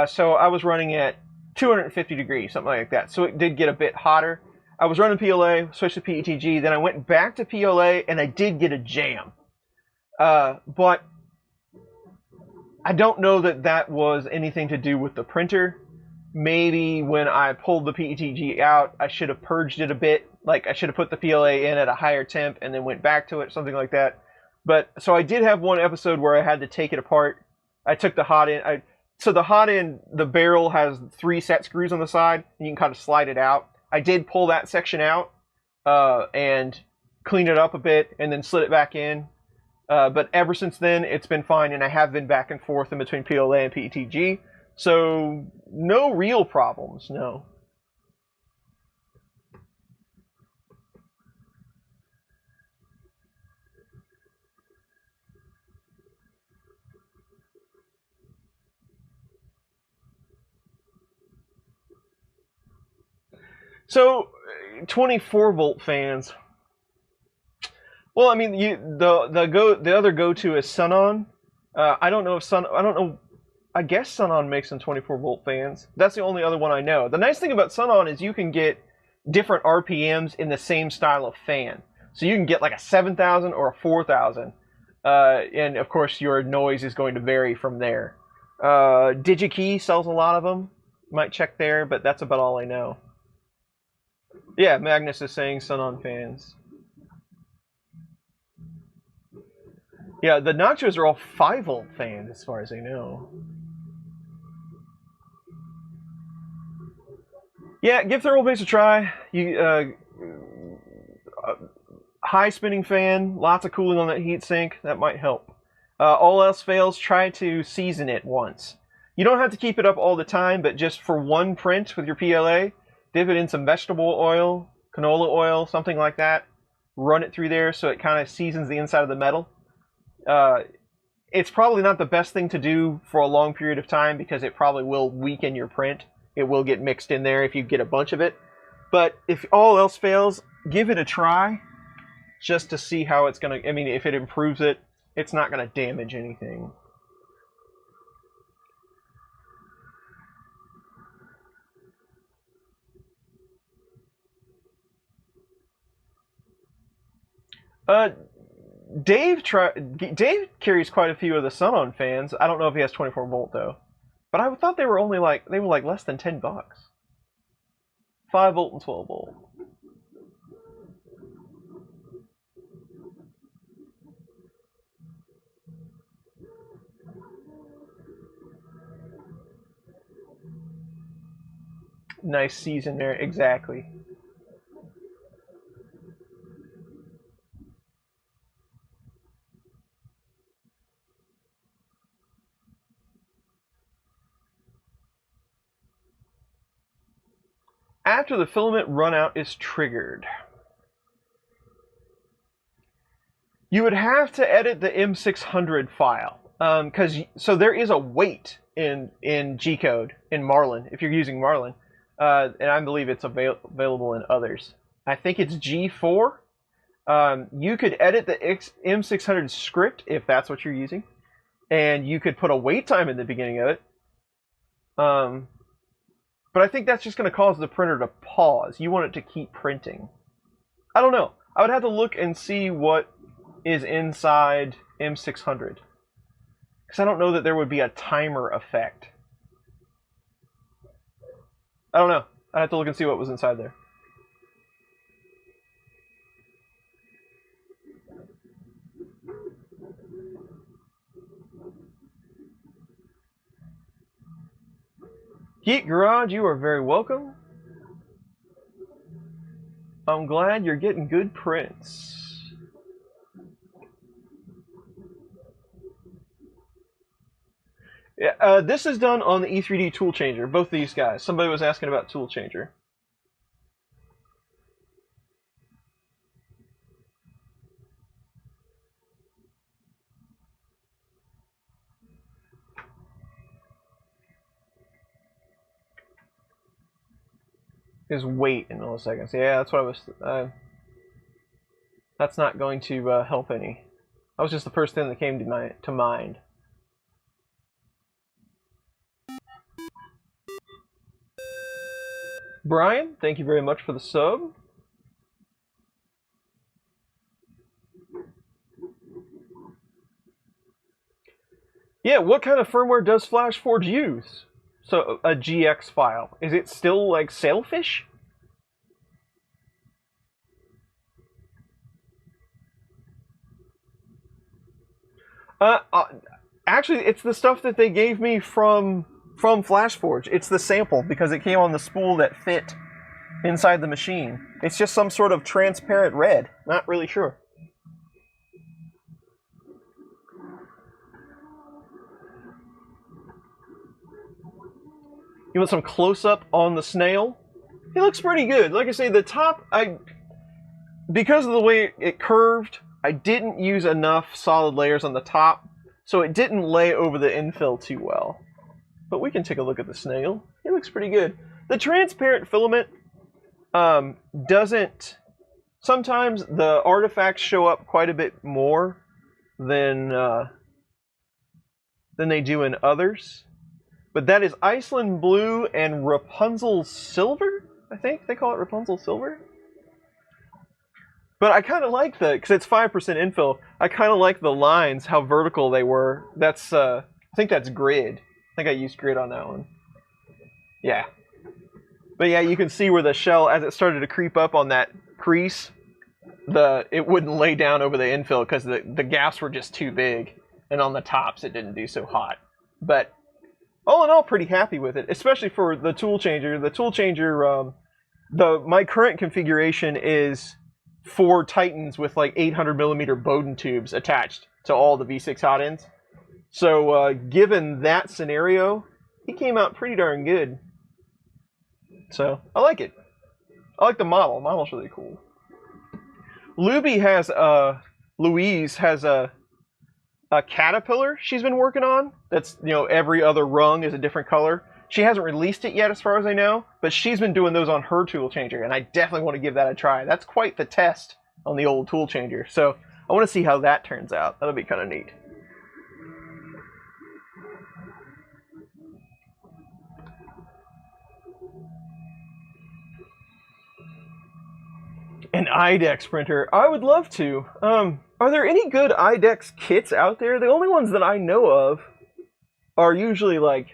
[SPEAKER 1] So I was running at 250 degrees, something like that. So it did get a bit hotter. I was running PLA, switched to PETG, then I went back to PLA, and I did get a jam. But I don't know that that was anything to do with the printer. Maybe when I pulled the PETG out, I should have purged it a bit. Like, I should have put the PLA in at a higher temp and then went back to it, something like that. But, so I did have one episode where I had to take it apart. I took the hot end. So the hot end, the barrel has 3 set screws on the side, and you can kind of slide it out. I did pull that section out and clean it up a bit, and then slid it back in. But ever since then, it's been fine, and I have been back and forth in between PLA and PETG. So, no real problems, no. So, 24-volt fans. Well, I mean, the other go-to is Sunon. I don't know. I guess Sunon makes some 24-volt fans. That's the only other one I know. The nice thing about Sunon is you can get different RPMs in the same style of fan. So you can get like a 7,000 or a 4,000. And of course your noise is going to vary from there. DigiKey sells a lot of them. Might check there, but that's about all I know. Yeah, Magnus is saying Sunon fans. Yeah, the Nachos are all 5-volt fans as far as I know. Yeah, give thermal paste a try. High spinning fan, lots of cooling on that heatsink. That might help. All else fails, try to season it once. You don't have to keep it up all the time, but just for one print with your PLA, dip it in some vegetable oil, canola oil, something like that. Run it through there so it kind of seasons the inside of the metal. It's probably not the best thing to do for a long period of time because it probably will weaken your print. It will get mixed in there if you get a bunch of it. But if all else fails, give it a try just to see how it's going to... I mean, if it improves it, it's not going to damage anything. Dave carries quite a few of the Sunon fans. I don't know if he has 24-volt though. But I thought they were only like less than $10. 5-volt and 12-volt. Nice season there, exactly. After the filament runout is triggered, you would have to edit the M600 file. So there is a weight in G-code, in Marlin, if you're using Marlin. and I believe it's available in others. I think it's G4. You could edit the M600 script if that's what you're using, and you could put a wait time in the beginning of it. But I think that's just going to cause the printer to pause. You want it to keep printing. I don't know. I would have to look and see what is inside M600. Because I don't know that there would be a timer effect. I don't know. I'd have to look and see what was inside there. Geek Garage, you are very welcome. I'm glad you're getting good prints. Yeah, this is done on the E3D Tool Changer, both these guys. Somebody was asking about Tool Changer. Is wait in milliseconds. Yeah, that's what I was... that's not going to help any. That was just the first thing that came to mind. Brian, thank you very much for the sub. Yeah, what kind of firmware does Flashforge use? So, a GX file. Is it still like Sailfish? Actually, it's the stuff that they gave me from Flashforge. It's the sample, because it came on the spool that fit inside the machine. It's just some sort of transparent red. Not really sure. You want some close-up on the snail? It looks pretty good. Like I say, the top, because of the way it curved, I didn't use enough solid layers on the top, so it didn't lay over the infill too well. But we can take a look at the snail. It looks pretty good. The transparent filament doesn't... Sometimes the artifacts show up quite a bit more than they do in others. But that is Iceland Blue and Rapunzel Silver? I think they call it Rapunzel Silver. But I kind of like because it's 5% infill, I kind of like the lines, how vertical they were. That's, I think that's grid. I think I used grid on that one. Yeah. But yeah, you can see where the shell, as it started to creep up on that crease, it wouldn't lay down over the infill because the gaps were just too big. And on the tops, it didn't do so hot. But all in all, pretty happy with it, especially for the tool changer. The tool changer, my current configuration is 4 Titans with like 800mm Bowden tubes attached to all the V6 Hotends. So given that scenario, he came out pretty darn good. So I like it. I like the model. The model's really cool. Louise has a caterpillar she's been working on. That's, every other rung is a different color. She hasn't released it yet as far as I know, but she's been doing those on her tool changer, and I definitely want to give that a try. That's quite the test on the old tool changer, so I want to see how that turns out. That'll be kind of neat. An IDEX printer. I would love to. Are there any good IDEX kits out there? The only ones that I know of are usually like,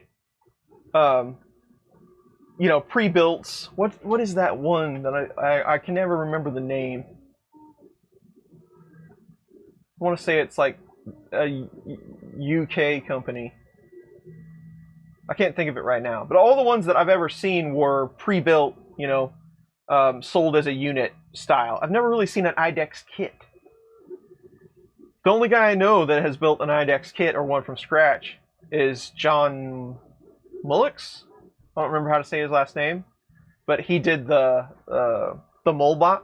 [SPEAKER 1] pre-builts. What is that one that I can never remember the name? I want to say it's like a UK company. I can't think of it right now. But all the ones that I've ever seen were pre-built, sold as a unit style. I've never really seen an IDEX kit. The only guy I know that has built an IDEX kit or one from scratch is John Mullix. I don't remember how to say his last name, but he did the Molbot.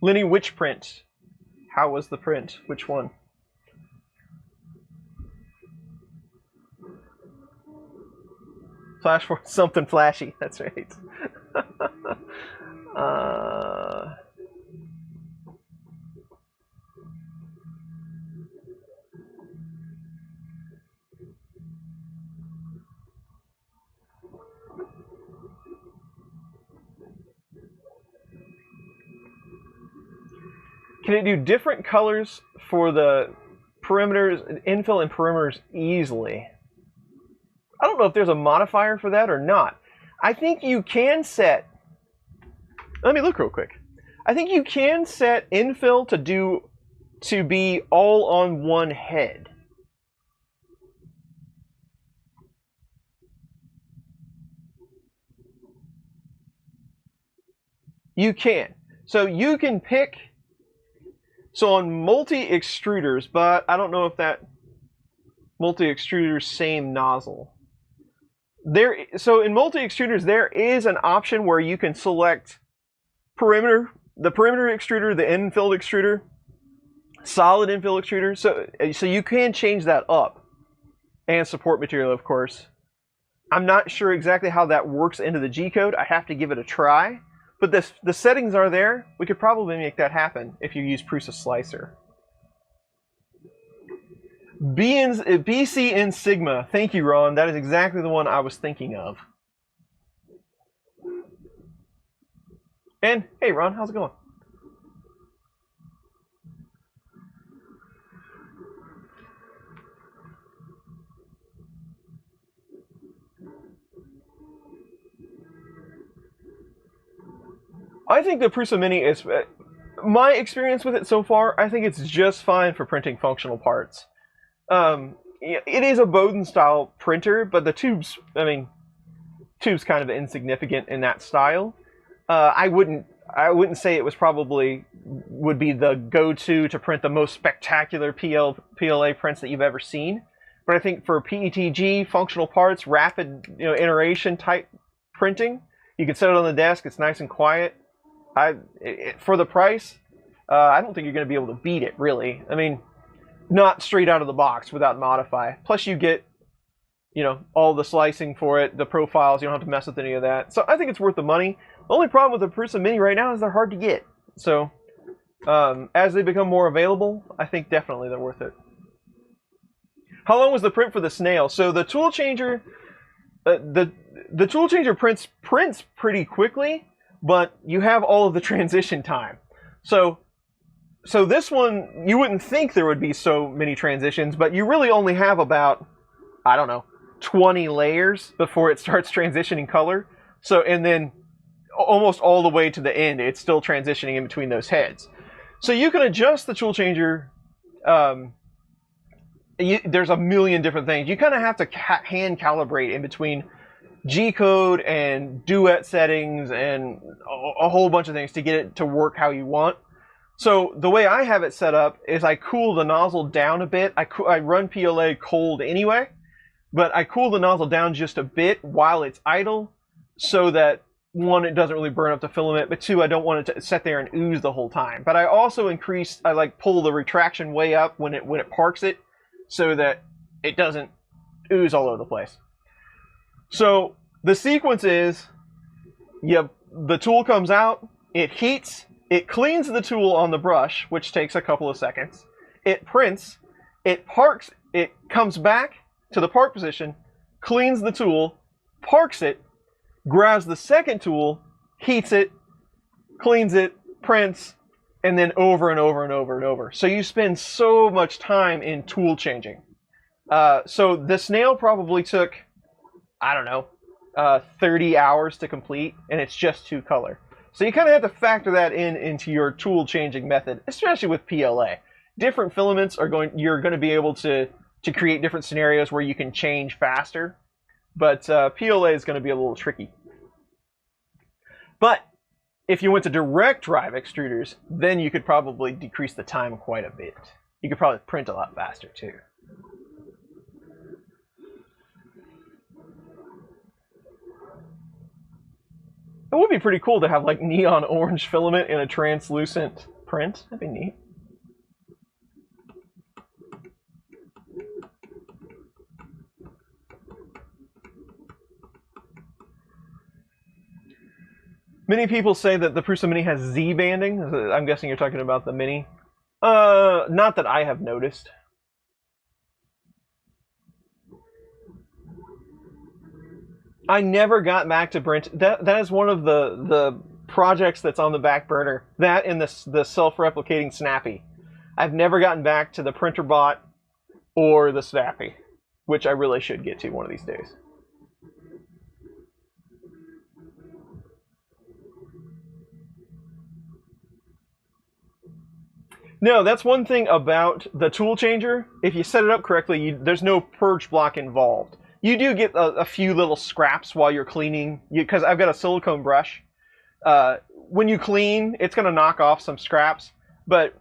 [SPEAKER 1] Lenny, which print? How was the print? Which one? Flashforge, something flashy. That's right. Can it do different colors for the perimeters, infill and perimeters easily? I don't know if there's a modifier for that or not. I think you can set, let me look real quick. I think you can set infill to be all on one head. You can. So you can pick, so on multi-extruders, but I don't know if that multi-extruder's same nozzle. So in multi-extruders, there is an option where you can select perimeter, the perimeter extruder, the infill extruder, solid infill extruder. So you can change that up, and support material, of course. I'm not sure exactly how that works into the G code. I have to give it a try. But the settings are there. We could probably make that happen if you use Prusa Slicer. BCN Sigma. Thank you, Ron. That is exactly the one I was thinking of. And, hey, Ron, how's it going? I think the Prusa Mini is, my experience with it so far, I think it's just fine for printing functional parts. It is a Bowden-style printer, but the tube's, tube's kind of insignificant in that style. I wouldn't say it would be the go-to to print the most spectacular PLA prints that you've ever seen. But I think for PETG, functional parts, rapid iteration type printing, you can set it on the desk. It's nice and quiet. For the price, I don't think you're going to be able to beat it, really. Not straight out of the box without modify. Plus you get, all the slicing for it, the profiles, you don't have to mess with any of that. So I think it's worth the money. The only problem with the Prusa Mini right now is they're hard to get. So as they become more available, I think definitely they're worth it. How long was the print for the snail? So the tool changer, the tool changer prints pretty quickly, but you have all of the transition time. So this one, you wouldn't think there would be so many transitions, but you really only have about, 20 layers before it starts transitioning color. So, and then almost all the way to the end, it's still transitioning in between those heads. So you can adjust the tool changer. There's a million different things. You kind of have to hand calibrate in between G-code and duet settings and a whole bunch of things to get it to work how you want. So the way I have it set up is I cool the nozzle down a bit. I run PLA cold anyway, but I cool the nozzle down just a bit while it's idle so that, one, it doesn't really burn up the filament, but two, I don't want it to sit there and ooze the whole time. But I also pull the retraction way up when it parks it so that it doesn't ooze all over the place. So the sequence is, the tool comes out, it heats, it cleans the tool on the brush, which takes a couple of seconds. It prints, it parks, it comes back to the park position, cleans the tool, parks it, grabs the second tool, heats it, cleans it, prints, and then over and over and over and over. So you spend so much time in tool changing. So the snail probably took, 30 hours to complete, and it's just 2 color. So you kind of have to factor that into your tool changing method, especially with PLA. Different filaments you're going to be able to create different scenarios where you can change faster, but PLA is going to be a little tricky. But if you went to direct drive extruders, then you could probably decrease the time quite a bit. You could probably print a lot faster too. It would be pretty cool to have like neon orange filament in a translucent print. That'd be neat. Many people say that the Prusa Mini has Z banding. I'm guessing you're talking about the Mini. Not that I have noticed. I never got back to print. That is one of the projects that's on the back burner. That and the self-replicating Snappy. I've never gotten back to the printer bot or the Snappy, which I really should get to one of these days. No, that's one thing about the tool changer. If you set it up correctly, there's no purge block involved. You do get a few little scraps while you're cleaning, because I've got a silicone brush. When you clean, it's going to knock off some scraps, but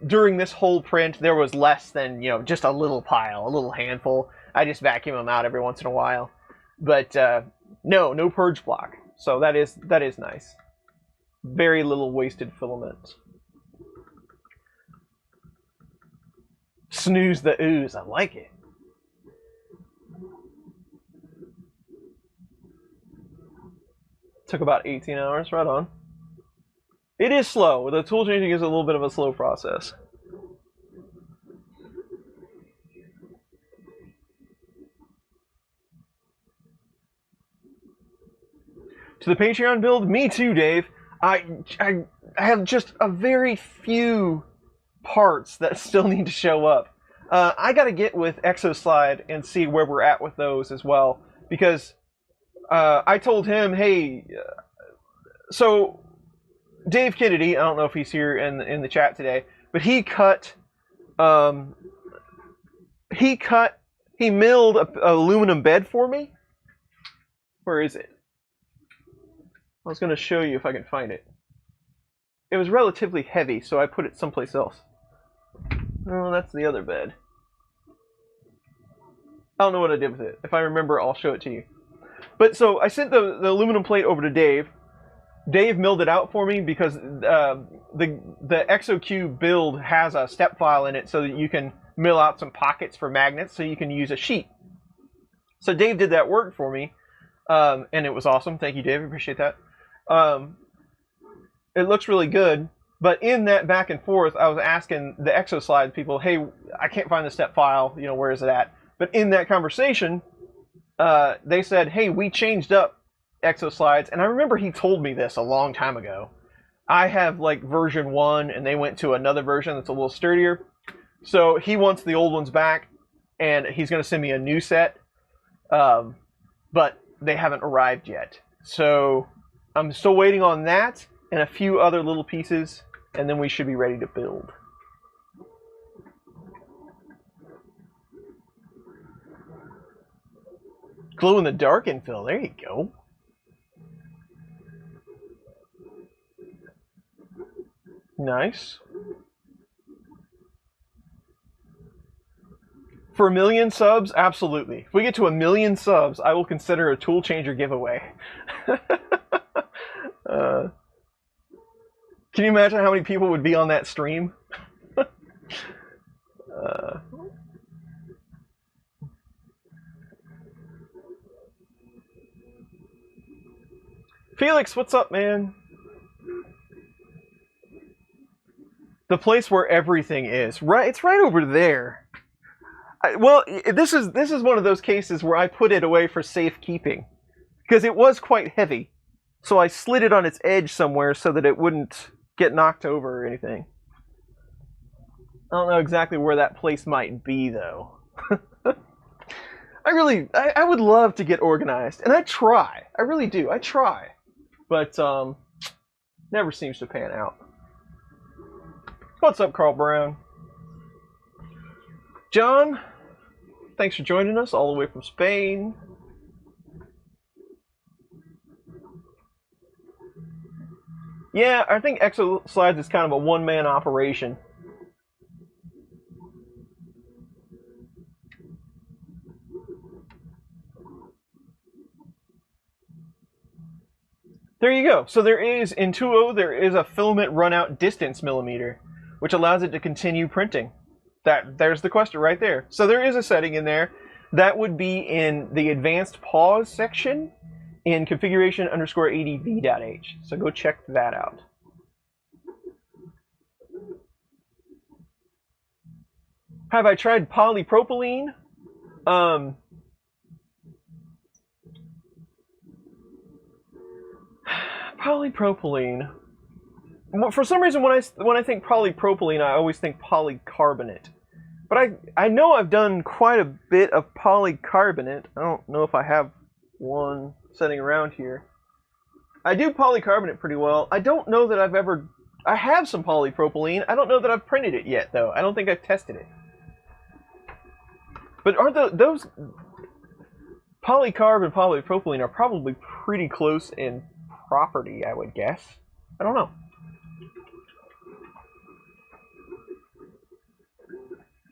[SPEAKER 1] during this whole print, there was less than, just a little pile, a little handful. I just vacuum them out every once in a while. But no purge block. So that is nice. Very little wasted filament. Snooze the ooze. I like it. Took about 18 hours. Right on. It is slow. The tool changing is a little bit of a slow process. To the Patreon build? Me too, Dave. I have just a very few parts that still need to show up. I got to get with Exoslide and see where we're at with those as well, because I told him, hey, so Dave Kennedy, I don't know if he's here in the chat today, but he milled an aluminum bed for me. Where is it? I was going to show you if I can find it. It was relatively heavy, so I put it someplace else. Oh, that's the other bed. I don't know what I did with it. If I remember, I'll show it to you. But so I sent the aluminum plate over to Dave. Dave milled it out for me because the ExoQ build has a step file in it so that you can mill out some pockets for magnets so you can use a sheet. So Dave did that work for me, and it was awesome. Thank you, Dave. I appreciate that. It looks really good. But in that back and forth, I was asking the Exoslide people, hey, I can't find the step file, where is it at? But in that conversation, they said, hey, we changed up Exoslides. And I remember he told me this a long time ago. I have like version 1, and they went to another version that's a little sturdier. So he wants the old ones back, and he's going to send me a new set. But they haven't arrived yet. So I'm still waiting on that and a few other little pieces, and then we should be ready to build. Glow in the dark infill. There you go. Nice. For 1 million subs, absolutely. If we get to 1 million subs, I will consider a tool changer giveaway. Can you imagine how many people would be on that stream? Felix, what's up, man? The place where everything is, right? It's right over there. Well, this is one of those cases where I put it away for safekeeping, because it was quite heavy. So I slid it on its edge somewhere so that it wouldn't get knocked over or anything. I don't know exactly where that place might be, though. I would love to get organized, and I try. I really do. I try. But never seems to pan out. What's up, Carl Brown? John, thanks for joining us all the way from Spain. Yeah, I think Exoslides is kind of a one-man operation. There you go. So there is, in 2.0, there is a filament runout distance millimeter, which allows it to continue printing. There's the question right there. So there is a setting in there. That would be in the advanced pause section, in configuration_adv.h. So go check that out. Have I tried polypropylene? Polypropylene. Well, for some reason, when I think polypropylene, I always think polycarbonate. But I know I've done quite a bit of polycarbonate. I don't know if I have one sitting around here. I do polycarbonate pretty well. I don't know that I've ever... I have some polypropylene. I don't know that I've printed it yet, though. I don't think I've tested it. But aren't those... Polycarb and polypropylene are probably pretty close in property, I would guess. I don't know.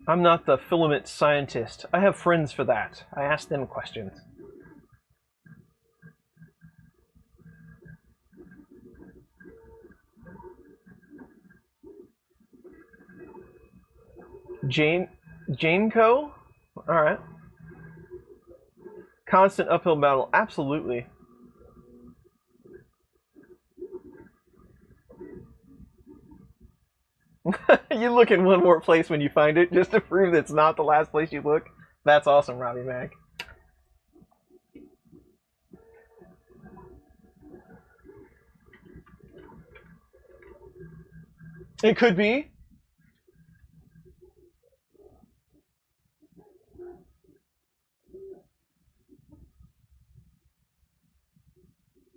[SPEAKER 1] I'm not the filament scientist. I have friends for that. I ask them questions. Janeco? Alright. Constant uphill battle. Absolutely. You look in one more place when you find it, just to prove that it's not the last place you look. That's awesome, Robbie Mac. It could be.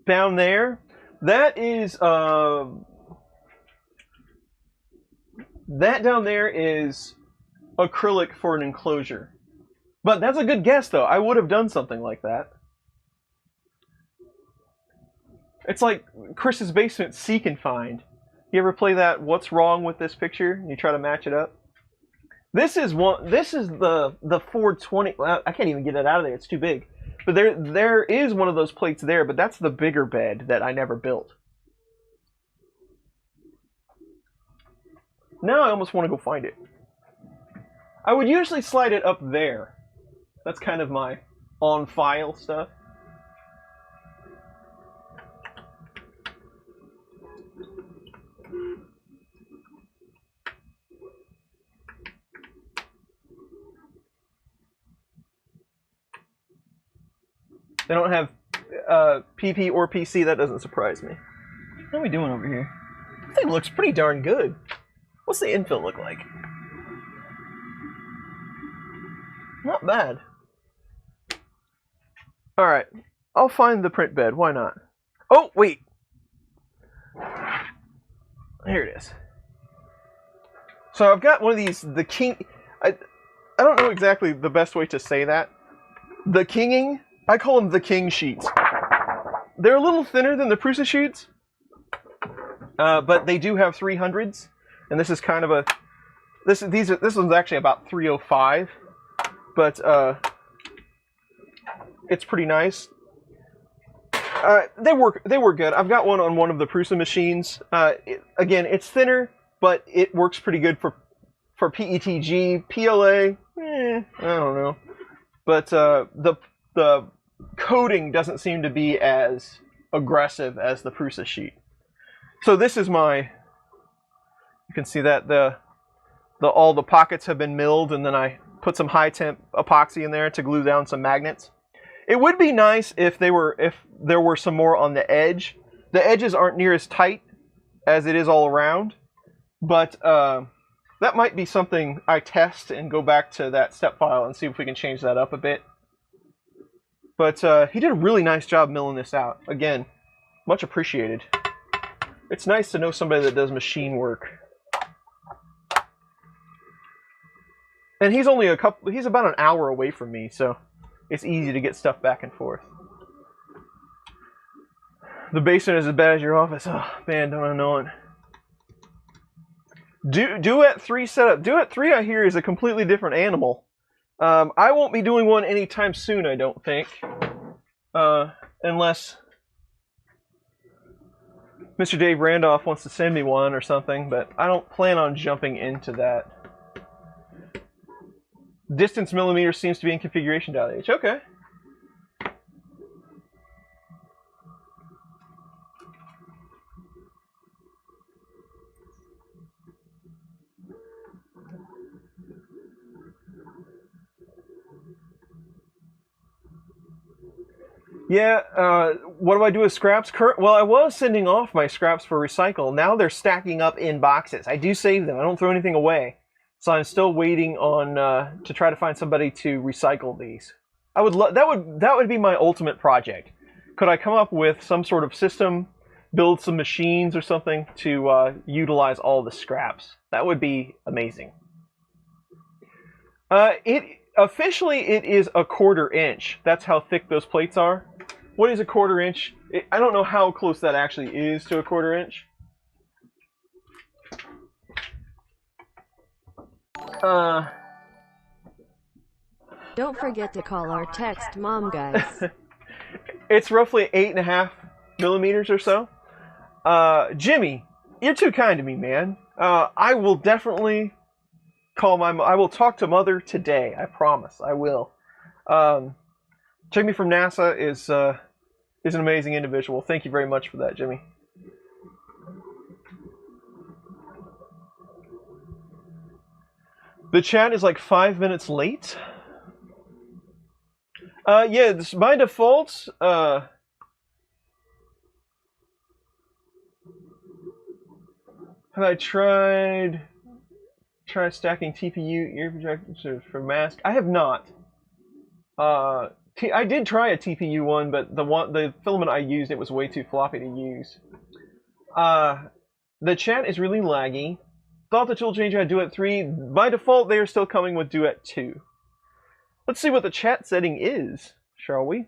[SPEAKER 1] Down there, that is that down there is acrylic for an enclosure. But that's a good guess, though. I would have done something like that. It's like Chris's Basement Seek and Find. You ever play that What's Wrong with This Picture? And you try to match it up? This is the 420. Well, I can't even get it out of there. It's too big. But there is one of those plates there, but that's the bigger bed that I never built. Now I almost want to go find it. I would usually slide it up there. That's kind of my on-file stuff. They don't have PP or PC. That doesn't surprise me. What are we doing over here? This thing looks pretty darn good. What's the infill look like? Not bad. Alright. I'll find the print bed. Why not? Oh, wait. Here it is. So I've got one of these, the king... I don't know exactly the best way to say that. The kinging... I call them the king sheets. They're a little thinner than the Prusa sheets. But they do have 300s. And this is kind of a... This one's actually about 305. But it's pretty nice. They work good. I've got one on one of the Prusa machines. Again, it's thinner, but it works pretty good for PETG. PLA, I don't know. But the coating doesn't seem to be as aggressive as the Prusa sheet. So this is my... You can see that all the pockets have been milled, and then I put some high temp epoxy in there to glue down some magnets. It would be nice if there were some more on the edge. The edges aren't near as tight as it is all around, but that might be something I test and go back to that step file and see if we can change that up a bit. But he did a really nice job milling this out. Again, much appreciated. It's nice to know somebody that does machine work. And he's only he's about an hour away from me, so it's easy to get stuff back and forth. The basement is as bad as your office. Oh, man, don't I know it. Duet 3 setup. Duet 3, I hear, is a completely different animal. I won't be doing one anytime soon, I don't think. Unless Mr. Dave Randolph wants to send me one or something, but I don't plan on jumping into that. Distance millimeter seems to be in configuration.h. Okay. Yeah, what do I do with scraps? Well, I was sending off my scraps for recycle. Now they're stacking up in boxes. I do save them. I don't throw anything away. So I'm still waiting on to try to find somebody to recycle these. I would that would be my ultimate project. Could I come up with some sort of system, build some machines or something to utilize all the scraps? That would be amazing. Officially it is a 1/4 inch. That's how thick those plates are. What is a 1/4 inch? I don't know how close that actually is to a 1/4 inch.
[SPEAKER 2] Don't forget to call our text mom, guys.
[SPEAKER 1] It's roughly 8.5 millimeters or so. Jimmy, you're too kind to me, man. I will definitely call I will talk to Mother today. I promise. I will. Jimmy from NASA is an amazing individual. Thank you very much for that, Jimmy. The chat is like 5 minutes late. Yeah, this, by default, have I try stacking TPU ear projectors for mask? I have not. I did try a TPU one, but the filament I used, it was way too floppy to use. The chat is really laggy. Thought the tool change had Duet 3. By default, they are still coming with Duet 2. Let's see what the chat setting is, shall we?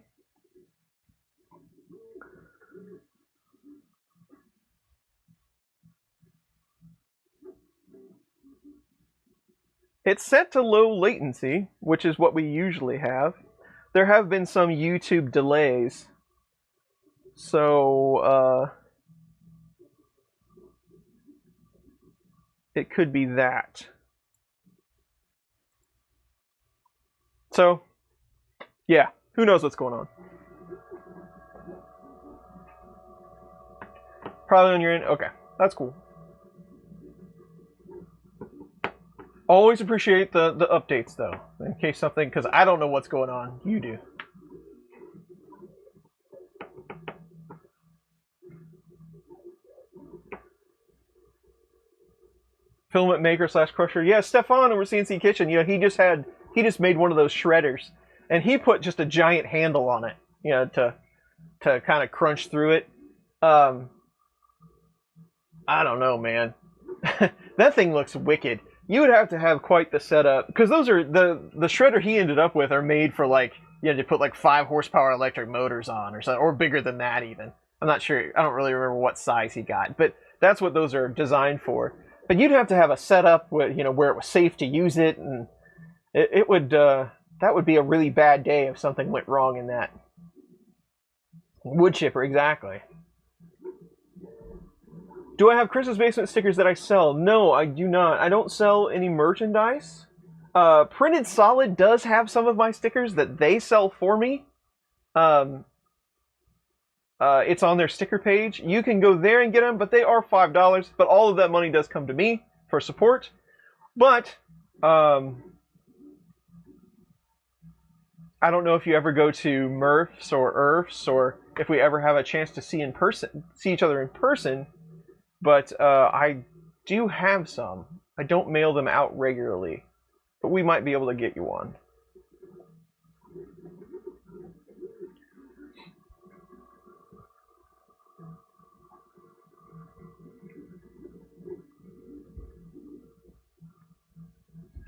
[SPEAKER 1] It's set to low latency, which is what we usually have. There have been some YouTube delays. So, it could be that. So, yeah, who knows what's going on. Probably on your end. Okay, that's cool. Always appreciate the updates, though, in case something, because I don't know what's going on. You do. Filament maker / crusher. Yeah, Stefan over CNC Kitchen. You know, he just made one of those shredders, and he put just a giant handle on it, you know, to kind of crunch through it. I don't know, man. That thing looks wicked. You would have to have quite the setup, because those are the shredder he ended up with are made for like you had to put like 5 horsepower electric motors on or something, or bigger than that even. I'm not sure. I don't really remember what size he got, but that's what those are designed for. But you'd have to have a setup with, you know, where it was safe to use it, and it would that would be a really bad day if something went wrong in that. Wood chipper, exactly. Do I have Chris's Basement stickers that I sell? No, I do not. I don't sell any merchandise. Printed Solid does have some of my stickers that they sell for me. It's on their sticker page. You can go there and get them, but they are $5. But all of that money does come to me for support. But I don't know if you ever go to Murphs or Earths, or if we ever have a chance to see each other in person. But I do have some. I don't mail them out regularly, but we might be able to get you one.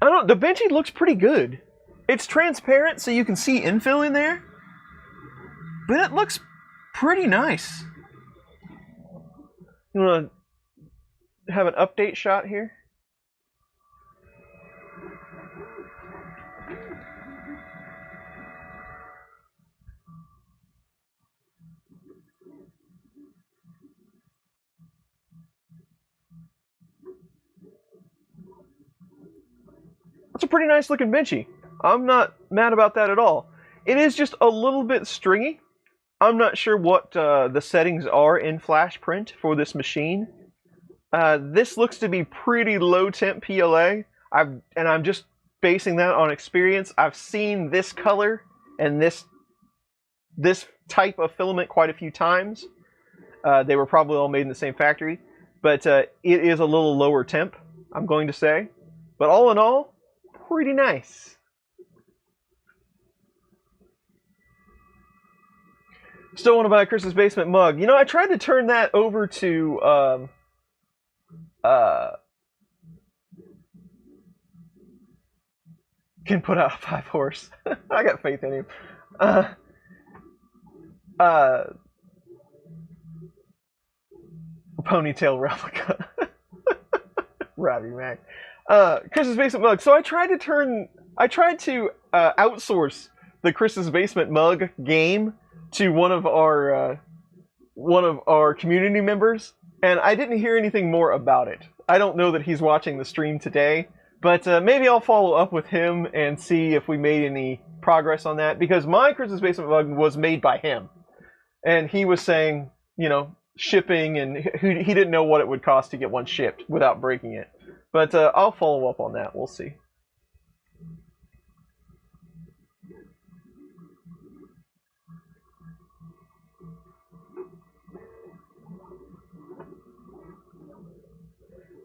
[SPEAKER 1] I don't know, the Benchy looks pretty good. It's transparent, so you can see infill in there, but it looks pretty nice. You want to have an update shot here? That's a pretty nice looking Benchy. I'm not mad about that at all. It is just a little bit stringy. I'm not sure what the settings are in Flash Print for this machine. This looks to be pretty low temp PLA. I'm just basing that on experience. I've seen this color and this this type of filament quite a few times. They were probably all made in the same factory, but it is a little lower temp, I'm going to say. But all in all, pretty nice. Still want to buy a Chris's Basement mug. You know, I tried to turn that over to can put out a 5-horse. I got faith in him. Ponytail replica. Robbie Mac. Chris's Basement mug. So I tried to outsource the Chris's Basement mug game to one of our community members, and I didn't hear anything more about it. I don't know that he's watching the stream today, but maybe I'll follow up with him and see if we made any progress on that, because my Chris's Basement mug was made by him, and he was saying, you know, shipping, and he didn't know what it would cost to get one shipped without breaking it. But I'll follow up on that. We'll see.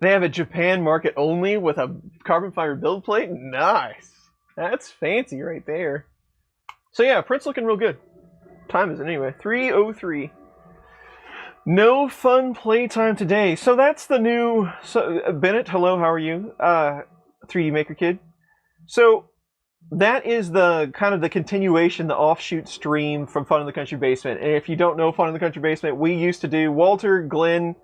[SPEAKER 1] They have a Japan market only with a carbon fiber build plate? Nice. That's fancy right there. So yeah, print's looking real good. Time is it anyway? 3:03. No fun playtime today. So that's the new... Bennett, hello, how are you? 3D Maker Kid. So that is the kind of the continuation, the offshoot stream from Fun in the Country Basement. And if you don't know Fun in the Country Basement, we used to do Walter from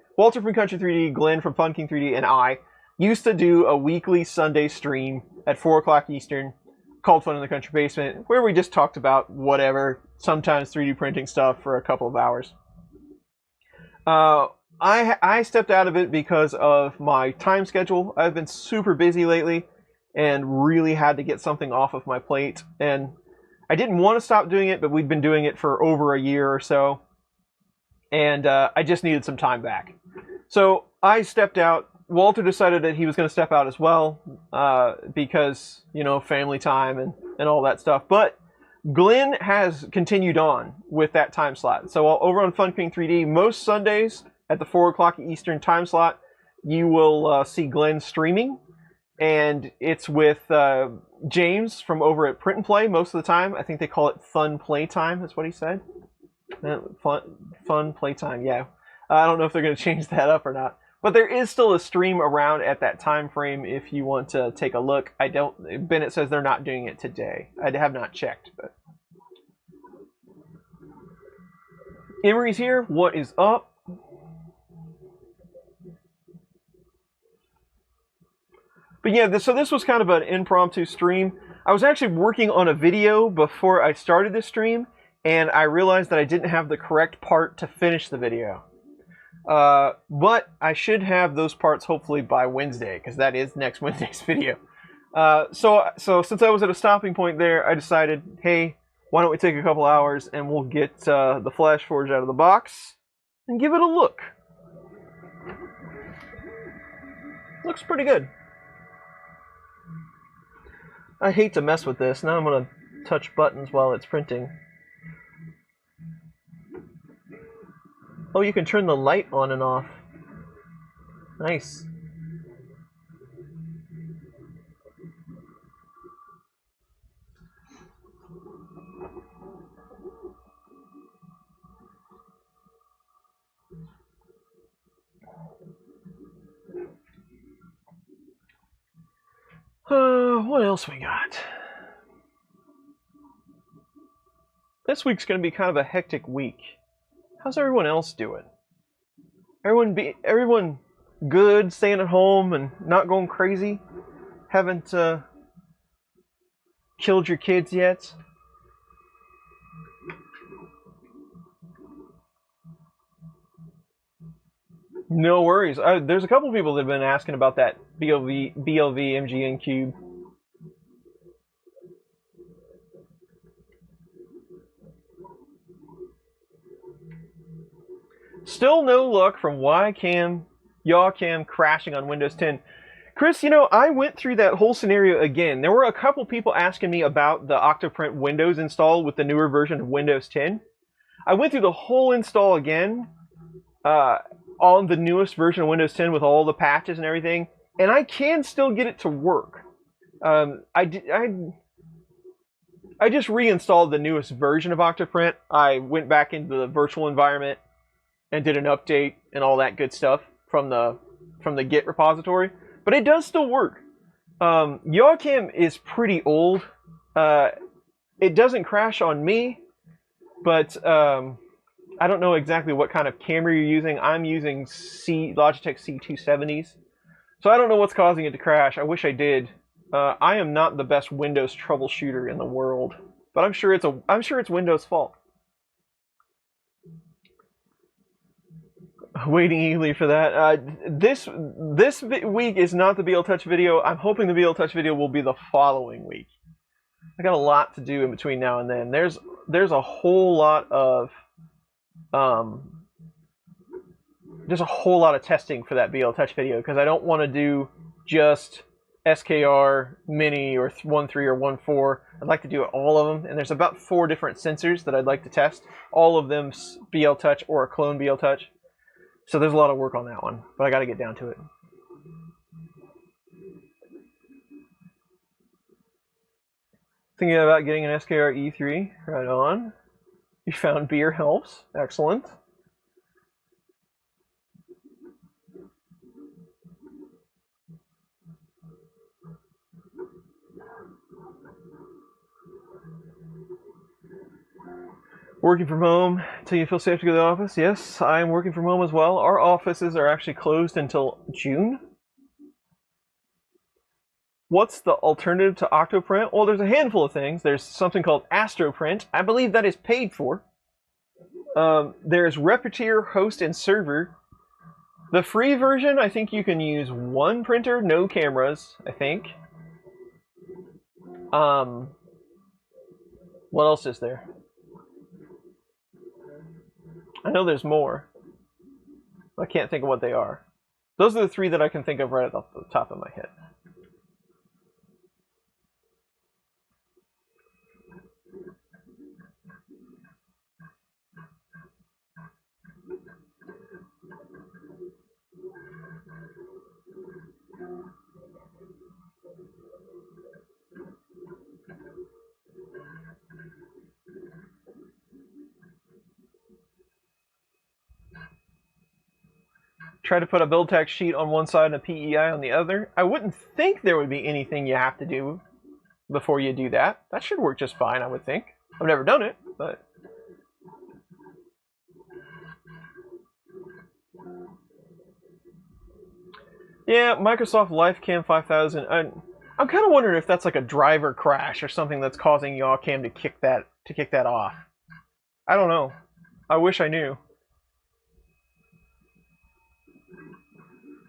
[SPEAKER 1] Country 3D, Glenn from Fun King 3D, and I used to do a weekly Sunday stream at 4 o'clock Eastern called Fun in the Country Basement, where we just talked about whatever, sometimes 3D printing stuff for a couple of hours. I stepped out of it because of my time schedule. I've been super busy lately and really had to get something off of my plate. And I didn't want to stop doing it, but we'd been doing it for over a year or so. And I just needed some time back. So I stepped out. Walter decided that he was going to step out as well because, you know, family time and all that stuff. But Glenn has continued on with that time slot. So over on Fun King 3D, most Sundays at the 4 o'clock Eastern time slot, you will see Glenn streaming. And it's with James from over at Print and Play most of the time. I think they call it Fun Playtime, that's what he said. Fun Playtime, yeah. I don't know if they're going to change that up or not. But there is still a stream around at that time frame if you want to take a look. Bennett says they're not doing it today. I have not checked, but Emery's here. What is up? But yeah, so this was kind of an impromptu stream. I was actually working on a video before I started this stream, and I realized that I didn't have the correct part to finish the video. But I should have those parts hopefully by Wednesday, because that is next Wednesday's video. So since I was at a stopping point there, I decided, hey, why don't we take a couple hours and we'll get the Flashforge out of the box and give it a look. Looks pretty good. I hate to mess with this. Now I'm going to touch buttons while it's printing. Oh, you can turn the light on and off. Nice. What else we got? This week's going to be kind of a hectic week. How's everyone else doing? Everyone good, staying at home and not going crazy? Haven't killed your kids yet? No worries. There's a couple people that have been asking about that BLV MGN cube. Still no luck from Yawcam crashing on Windows 10. Chris, you know, I went through that whole scenario again. There were a couple people asking me about the Octoprint Windows install with the newer version of Windows 10. I went through the whole install again on the newest version of Windows 10 with all the patches and everything, and I can still get it to work. I just reinstalled the newest version of Octoprint. I went back into the virtual environment and did an update and all that good stuff from the Git repository. But it does still work. Yawcam is pretty old. It doesn't crash on me, but I don't know exactly what kind of camera you're using. I'm using Logitech C270s, so I don't know what's causing it to crash. I wish I did. I am not the best Windows troubleshooter in the world, but I'm sure it's Windows' fault. Waiting eagerly for that. This week is not the BL Touch video. I'm hoping the BL Touch video will be the following week. I got a lot to do in between now and then. There's a whole lot of testing for that BL Touch video because I don't want to do just SKR, Mini, or 1.3 or 1.4. I'd like to do all of them, and there's about 4 different sensors that I'd like to test. All of them BL Touch or a clone BL Touch. So there's a lot of work on that one, but I got to get down to it. Thinking about getting an SKR E3. Right on. You found beer helps. Excellent. Working from home until you feel safe to go to the office? Yes, I am working from home as well. Our offices are actually closed until June. What's the alternative to Octoprint? Well, there's a handful of things. There's something called Astroprint. I believe that is paid for. There's Repetier, Host, and Server. The free version, I think you can use one printer, no cameras, I think. What else is there? I know there's more. I can't think of what they are. Those are the 3 that I can think of right off the top of my head. Try to put a build text sheet on one side and a PEI on the other. I wouldn't think there would be anything you have to do before you do that. That should work just fine, I would think. I've never done it, but... Yeah, Microsoft LifeCam 5000. I'm kind of wondering if that's like a driver crash or something that's causing Yawcam to kick that off. I don't know. I wish I knew.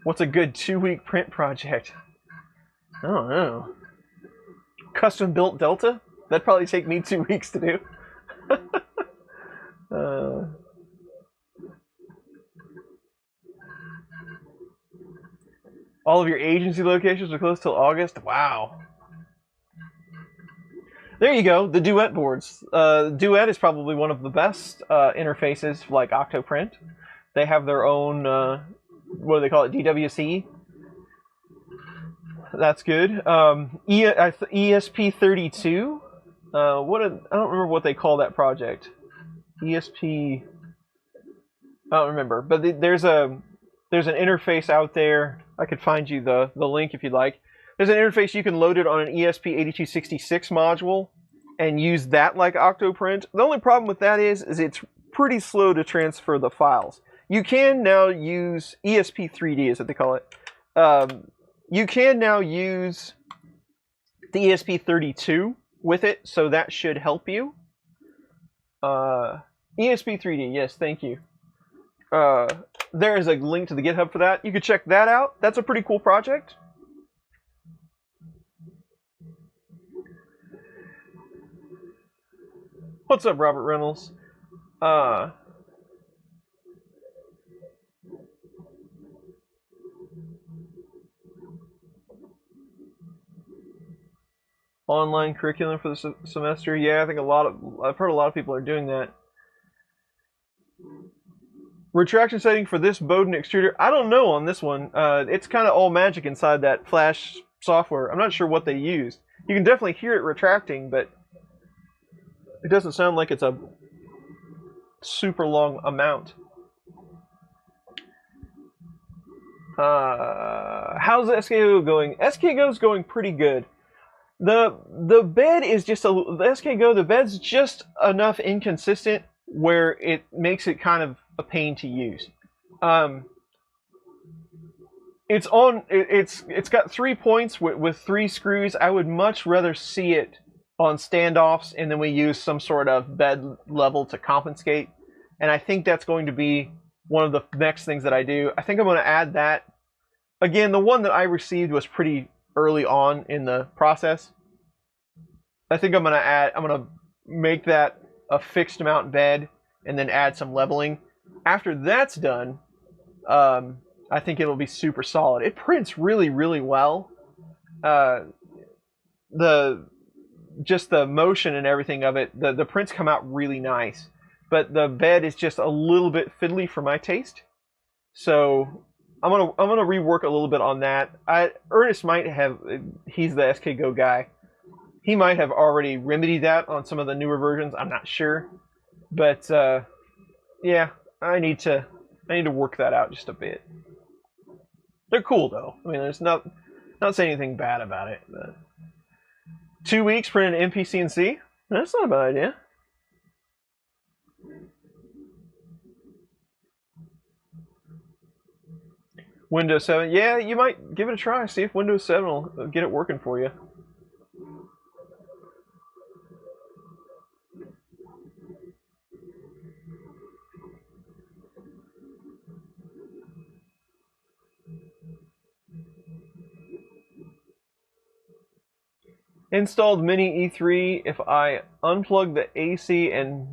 [SPEAKER 1] What's a good 2-week print project? I don't know. Custom built Delta? That'd probably take me 2 weeks to do. All of your agency locations are closed till August? Wow. There you go, the Duet boards. Duet is probably one of the best interfaces like Octoprint. They have their own... what do they call it? DWC. That's good. ESP32. I don't remember what they call that project. ESP. I don't remember. But there's an interface out there. I could find you the link if you'd like. There's an interface you can load it on an ESP8266 module and use that like Octoprint. The only problem with that is it's pretty slow to transfer the files. You can now use ESP3D, is what they call it. You can now use the ESP32 with it, so that should help you. ESP3D, yes, thank you. There is a link to the GitHub for that. You could check that out. That's a pretty cool project. What's up, Robert Reynolds? online curriculum for the semester. Yeah, I think I've heard a lot of people are doing that. Retraction setting for this Bowden extruder, I don't know on this one. It's kind of all magic inside that Flash software. I'm not sure what they used. You can definitely hear it retracting, but it doesn't sound like it's a super long amount. How's the SKGO going? SKGO is going pretty good. The bed is just the SKGO. The bed's just enough inconsistent where it makes it kind of a pain to use. It's got 3 points with 3 screws. I would much rather see it on standoffs, and then we use some sort of bed level to compensate. And I think that's going to be one of the next things that I do. I think I'm going to add that. Again, the one that I received was pretty early on in the process. I think I'm going to make that a fixed amount bed and then add some leveling. After that's done, I think it'll be super solid. It prints really, really well. Just the motion and everything of it, the prints come out really nice. But the bed is just a little bit fiddly for my taste. So I'm gonna rework a little bit on that. Ernest might have, he's the SKGO guy. He might have already remedied that on some of the newer versions. I'm not sure. But yeah, I need to work that out just a bit. They're cool though. I mean, there's not saying anything bad about it. But 2 weeks print an MPCNC? That's not a bad idea. Windows 7. Yeah, you might give it a try. See if Windows 7 will get it working for you. Installed Mini E3. If I unplug the AC and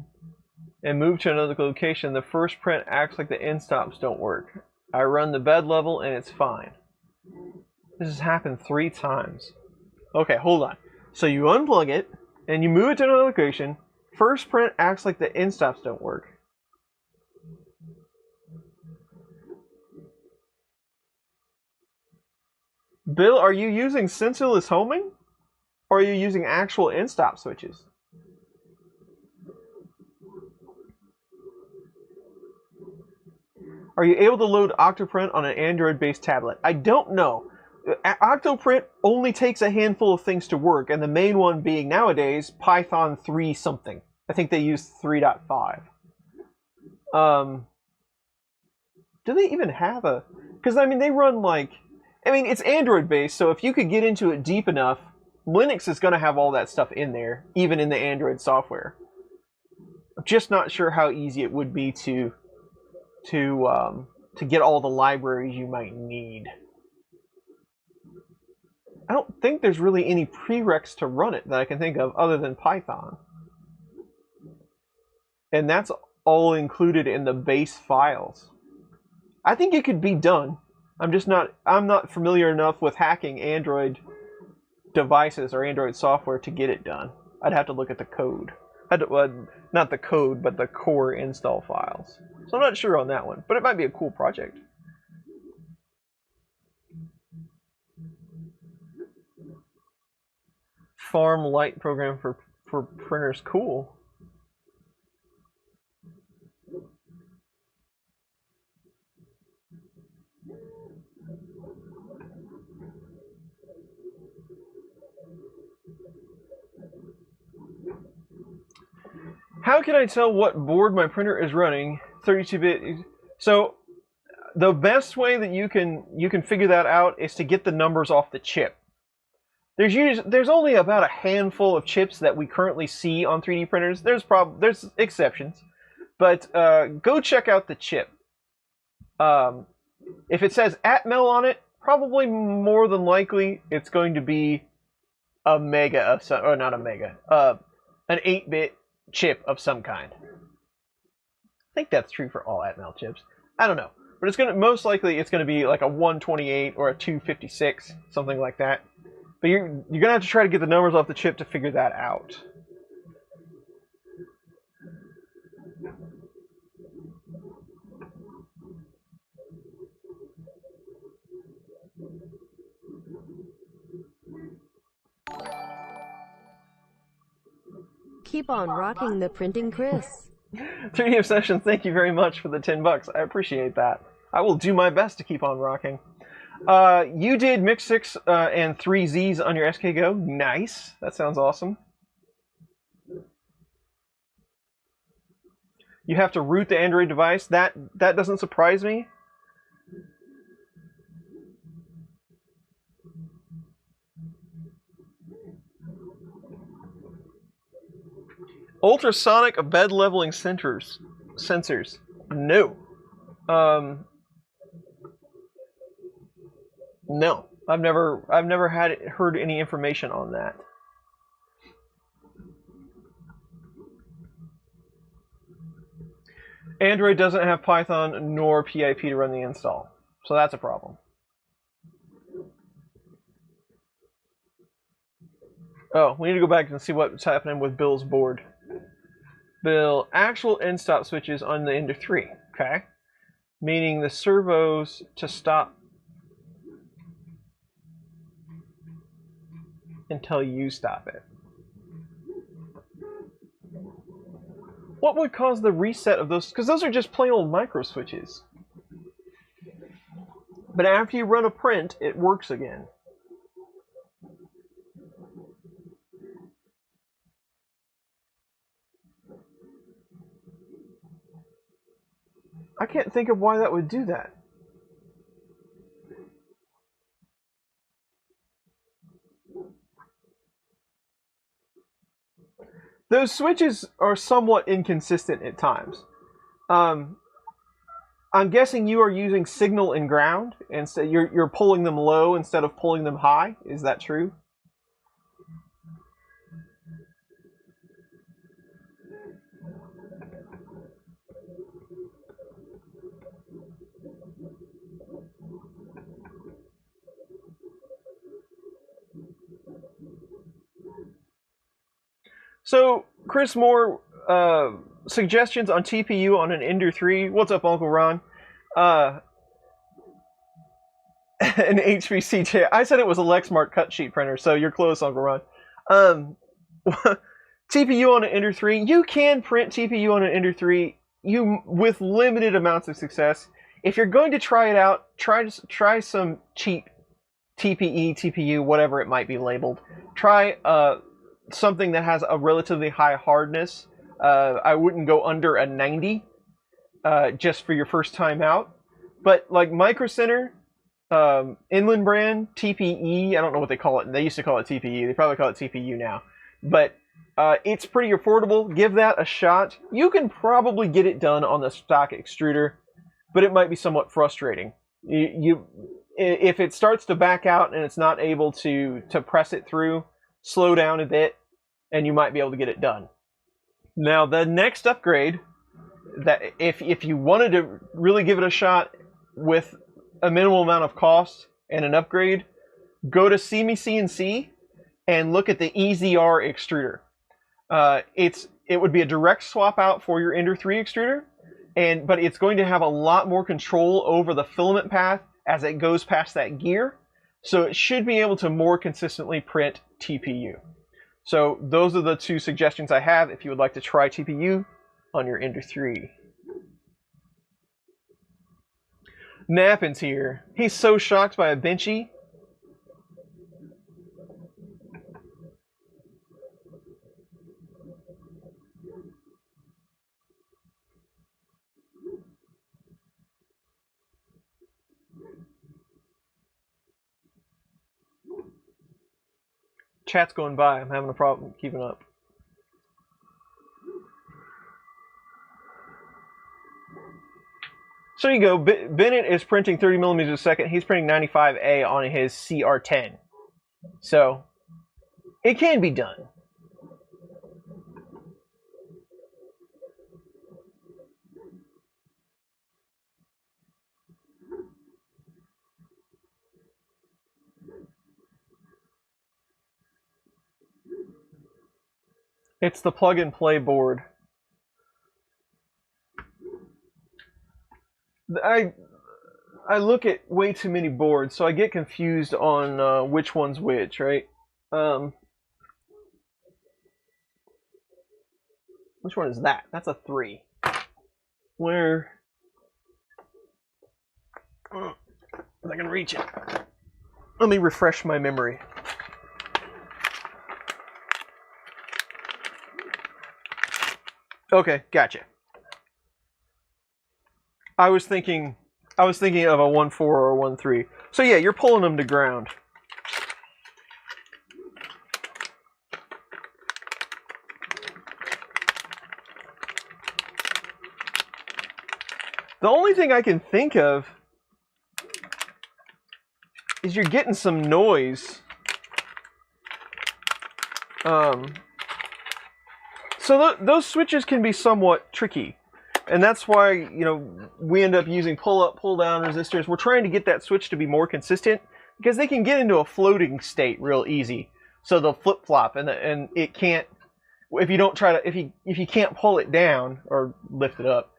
[SPEAKER 1] move to another location, the first print acts like the end stops don't work. I run the bed level and it's fine. This has happened 3 times. Okay, hold on. So you unplug it and you move it to another location. First print acts like the end stops don't work. Bill, are you using sensorless homing? Or are you using actual end stop switches? Are you able to load Octoprint on an Android-based tablet? I don't know. Octoprint only takes a handful of things to work, and the main one being nowadays Python 3 something. I think they use 3.5. Do they even have a... Because, I mean, they run like... I mean, it's Android-based, so if you could get into it deep enough, Linux is going to have all that stuff in there, even in the Android software. I'm just not sure how easy it would be to get all the libraries you might need. I don't think there's really any prereqs to run it that I can think of other than Python. And that's all included in the base files. I think it could be done. I'm not familiar enough with hacking Android devices or Android software to get it done. I'd have to look at the code. Not the code, but the core install files. So I'm not sure on that one, but it might be a cool project. Farm Light program for printers, cool. How can I tell what board my printer is running? 32-bit. So the best way that you can figure that out is to get the numbers off the chip. There's only about a handful of chips that we currently see on 3D printers. There's exceptions, but go check out the chip. If it says Atmel on it, probably more than likely it's going to be a mega of some, or not a mega, an 8-bit chip of some kind. I think that's true for all Atmel chips. I don't know, but most likely it's going to be like a 128 or a 256, something like that. But you're gonna have to try to get the numbers off the chip to figure that out.
[SPEAKER 2] Keep on rocking the printing, Chris.
[SPEAKER 1] 3D Obsession, thank you very much for the $10. I appreciate that. I will do my best to keep on rocking. You did Mix 6 and 3 Zs on your SK Go. Nice. That sounds awesome. You have to root the Android device. That doesn't surprise me. Ultrasonic bed leveling sensors. No. No. I've never heard any information on that. Android doesn't have Python nor PIP to run the install, so that's a problem. Oh, we need to go back and see what's happening with Bill's board. Bill, actual end-stop switches on the Ender 3, okay? Meaning the servos to stop until you stop it. What would cause the reset of those? Because those are just plain old micro switches. But after you run a print, it works again. I can't think of why that would do that. Those switches are somewhat inconsistent at times. I'm guessing you are using signal and ground, and so you're pulling them low instead of pulling them high. Is that true? So, Chris Moore, suggestions on TPU on an Ender 3. What's up, Uncle Ron? An HPC chair. I said it was a Lexmark cut sheet printer, so you're close, Uncle Ron. TPU on an Ender 3. You can print TPU on an Ender 3 with limited amounts of success. If you're going to try it out, try some cheap TPE, TPU, whatever it might be labeled. Try something that has a relatively high hardness. I wouldn't go under a 90 just for your first time out. But like Micro Center, Inland Brand, TPE, I don't know what they call it. They used to call it TPE. They probably call it TPU now. But it's pretty affordable. Give that a shot. You can probably get it done on the stock extruder, but it might be somewhat frustrating. If it starts to back out and it's not able to press it through, slow down a bit, and you might be able to get it done. Now, the next upgrade, that if you wanted to really give it a shot with a minimal amount of cost and an upgrade, go to CME and look at the EZR extruder. It would be a direct swap out for your Ender 3 extruder, but it's going to have a lot more control over the filament path as it goes past that gear. So it should be able to more consistently print TPU. So those are the two suggestions I have if you would like to try TPU on your Ender 3. Nappin's here. He's so shocked by a benchy. Chat's going by. I'm having a problem keeping up. So you go. Bennett is printing 30 millimeters a second. He's printing 95A on his CR10. So it can be done. It's the plug and play board. I look at way too many boards, so I get confused on which one's which, right? Which one is that? That's a 3. Where? If I can reach it. Let me refresh my memory. Okay, gotcha. I was thinking of a 1-4 or 1-3. So yeah, you're pulling them to ground. The only thing I can think of is you're getting some noise. So those switches can be somewhat tricky. And that's why, you know, we end up using pull-up, pull-down resistors. We're trying to get that switch to be more consistent because they can get into a floating state real easy. So they'll flip-flop, and it can't. If you don't try to, if you can't pull it down or lift it up,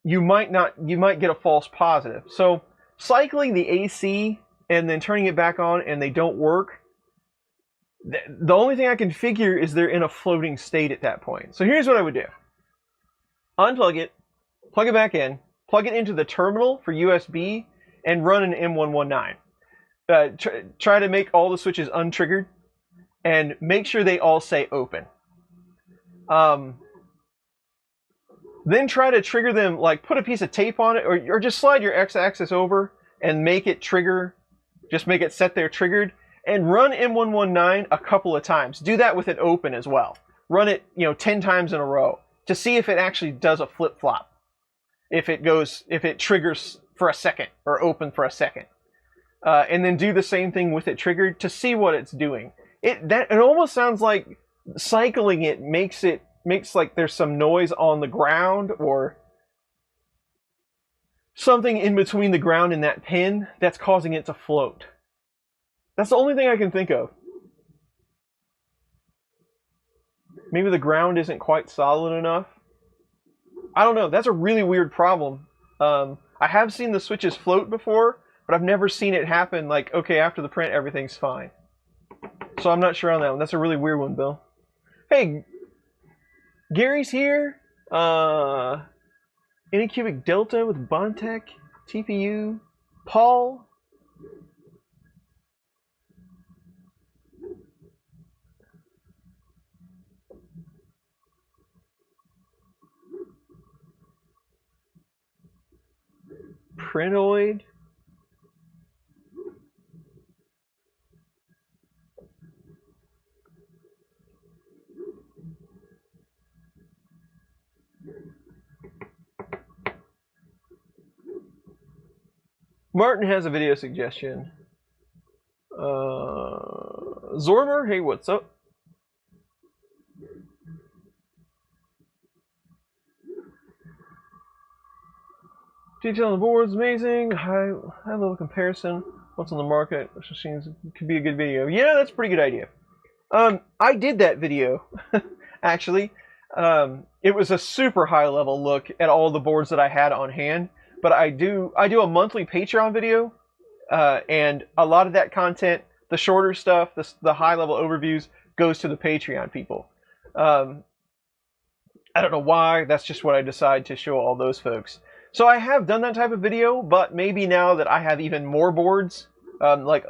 [SPEAKER 1] you might get a false positive. So cycling the AC and then turning it back on and they don't work. The only thing I can figure is they're in a floating state at that point. So here's what I would do. Unplug it, plug it back in, plug it into the terminal for USB, and run an M119. Try to make all the switches untriggered, and make sure they all say open. Then try to trigger them, like put a piece of tape on it, or just slide your x-axis over and make it trigger, just make it set there triggered, and run M119 a couple of times. Do that with it open as well. Run it, 10 times in a row, to see if it actually does a flip-flop. If it triggers for a second, or open for a second. And then do the same thing with it triggered to see what it's doing. It almost sounds like cycling it makes like there's some noise on the ground, or something in between the ground and that pin that's causing it to float. That's the only thing I can think of. Maybe the ground isn't quite solid enough. I don't know. That's a really weird problem. I have seen the switches float before, but I've never seen it happen like, okay, after the print, everything's fine. So I'm not sure on that one. That's a really weird one, Bill. Hey, Gary's here. Anycubic Delta with Bontech, TPU. Paul. Printoid. Martin has a video suggestion. Zormer, hey, what's up? Detail on the board is amazing. High level comparison. What's on the market? Which machines could be a good video. Yeah, that's a pretty good idea. I did that video actually. It was a super high level look at all the boards that I had on hand. But I do a monthly Patreon video, and a lot of that content, the shorter stuff, the high level overviews, goes to the Patreon people. I don't know why. That's just what I decide to show all those folks. So I have done that type of video, but maybe now that I have even more boards,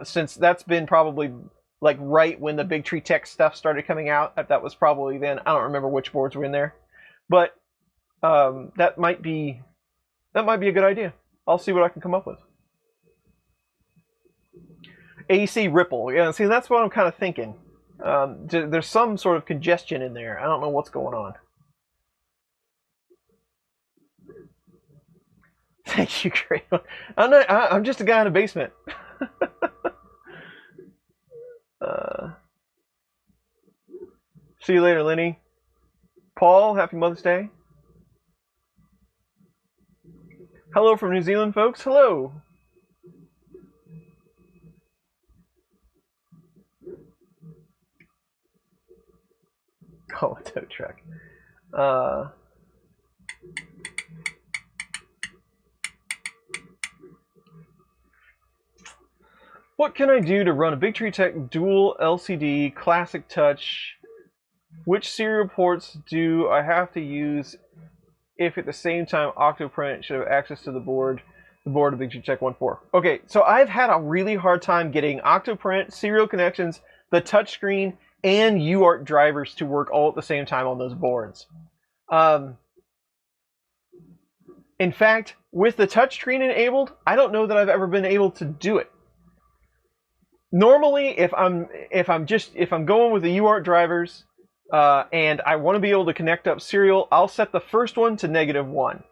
[SPEAKER 1] since that's been probably like right when the Big Tree Tech stuff started coming out. That was probably then. I don't remember which boards were in there, but that might be a good idea. I'll see what I can come up with. AC Ripple. Yeah, see, that's what I'm kind of thinking. There's some sort of congestion in there. I don't know what's going on. Thank you, Craig. I'm just a guy in a basement. See you later, Lenny. Paul, happy Mother's Day. Hello from New Zealand, folks. Hello. call a tow truck. What can I do to run a Big Tree Tech dual LCD classic touch? Which serial ports do I have to use if at the same time Octoprint should have access to the board of Big Tree Tech 1.4? Okay, so I've had a really hard time getting Octoprint, serial connections, the touchscreen, and UART drivers to work all at the same time on those boards. In fact, with the touchscreen enabled, I don't know that I've ever been able to do it. Normally, if I'm going with the UART drivers and I want to be able to connect up serial, I'll set the first one to -1.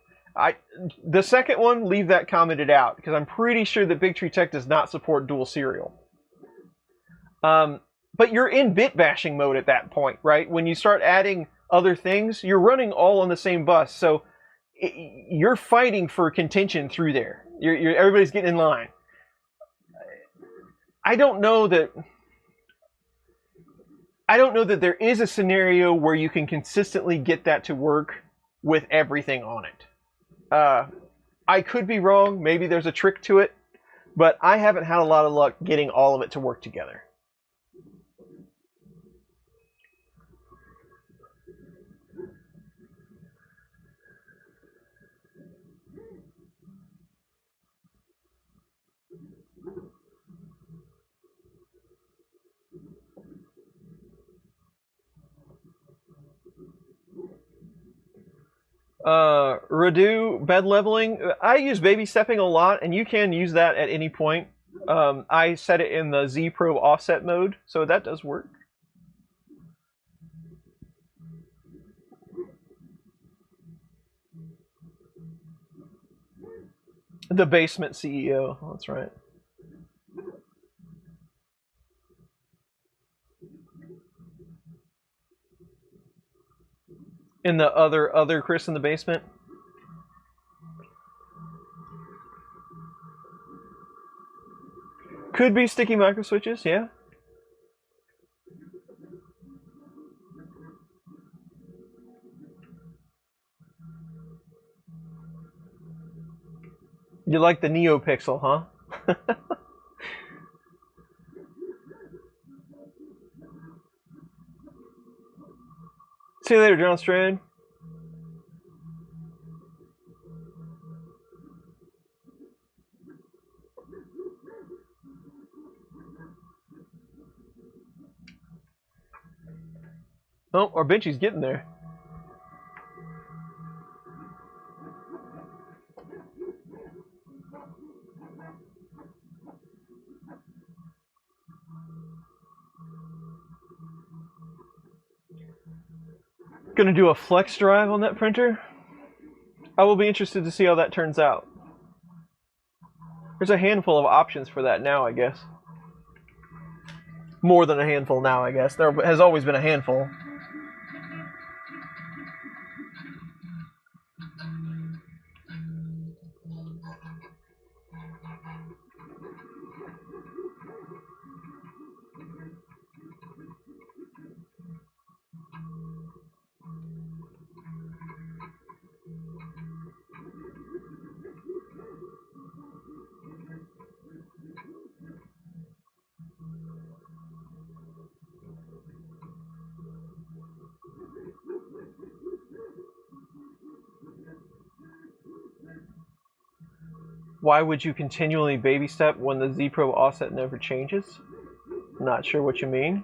[SPEAKER 1] The second one, leave that commented out because I'm pretty sure that Big Tree Tech does not support dual serial. But you're in bit bashing mode at that point, right? When you start adding other things, you're running all on the same bus, so you're fighting for contention through there. Everybody's getting in line. I don't know that there is a scenario where you can consistently get that to work with everything on it. I could be wrong. Maybe there's a trick to it, but I haven't had a lot of luck getting all of it to work together. Redo bed leveling. I use baby stepping a lot, and you can use that at any point. I set it in the Z Pro offset mode, so that does work. The basement CEO, that's right. In the other Chris in the basement. Could be sticky micro switches, yeah. You like the NeoPixel, huh? See you later, John Strand. Oh, our Benchy's getting there. Gonna do a flex drive on that printer. I will be interested to see how that turns out. There's a handful of options for that now, I guess. More than a handful now, I guess. There has always been a handful. Why would you continually baby step when the Z Pro offset never changes? Not sure what you mean.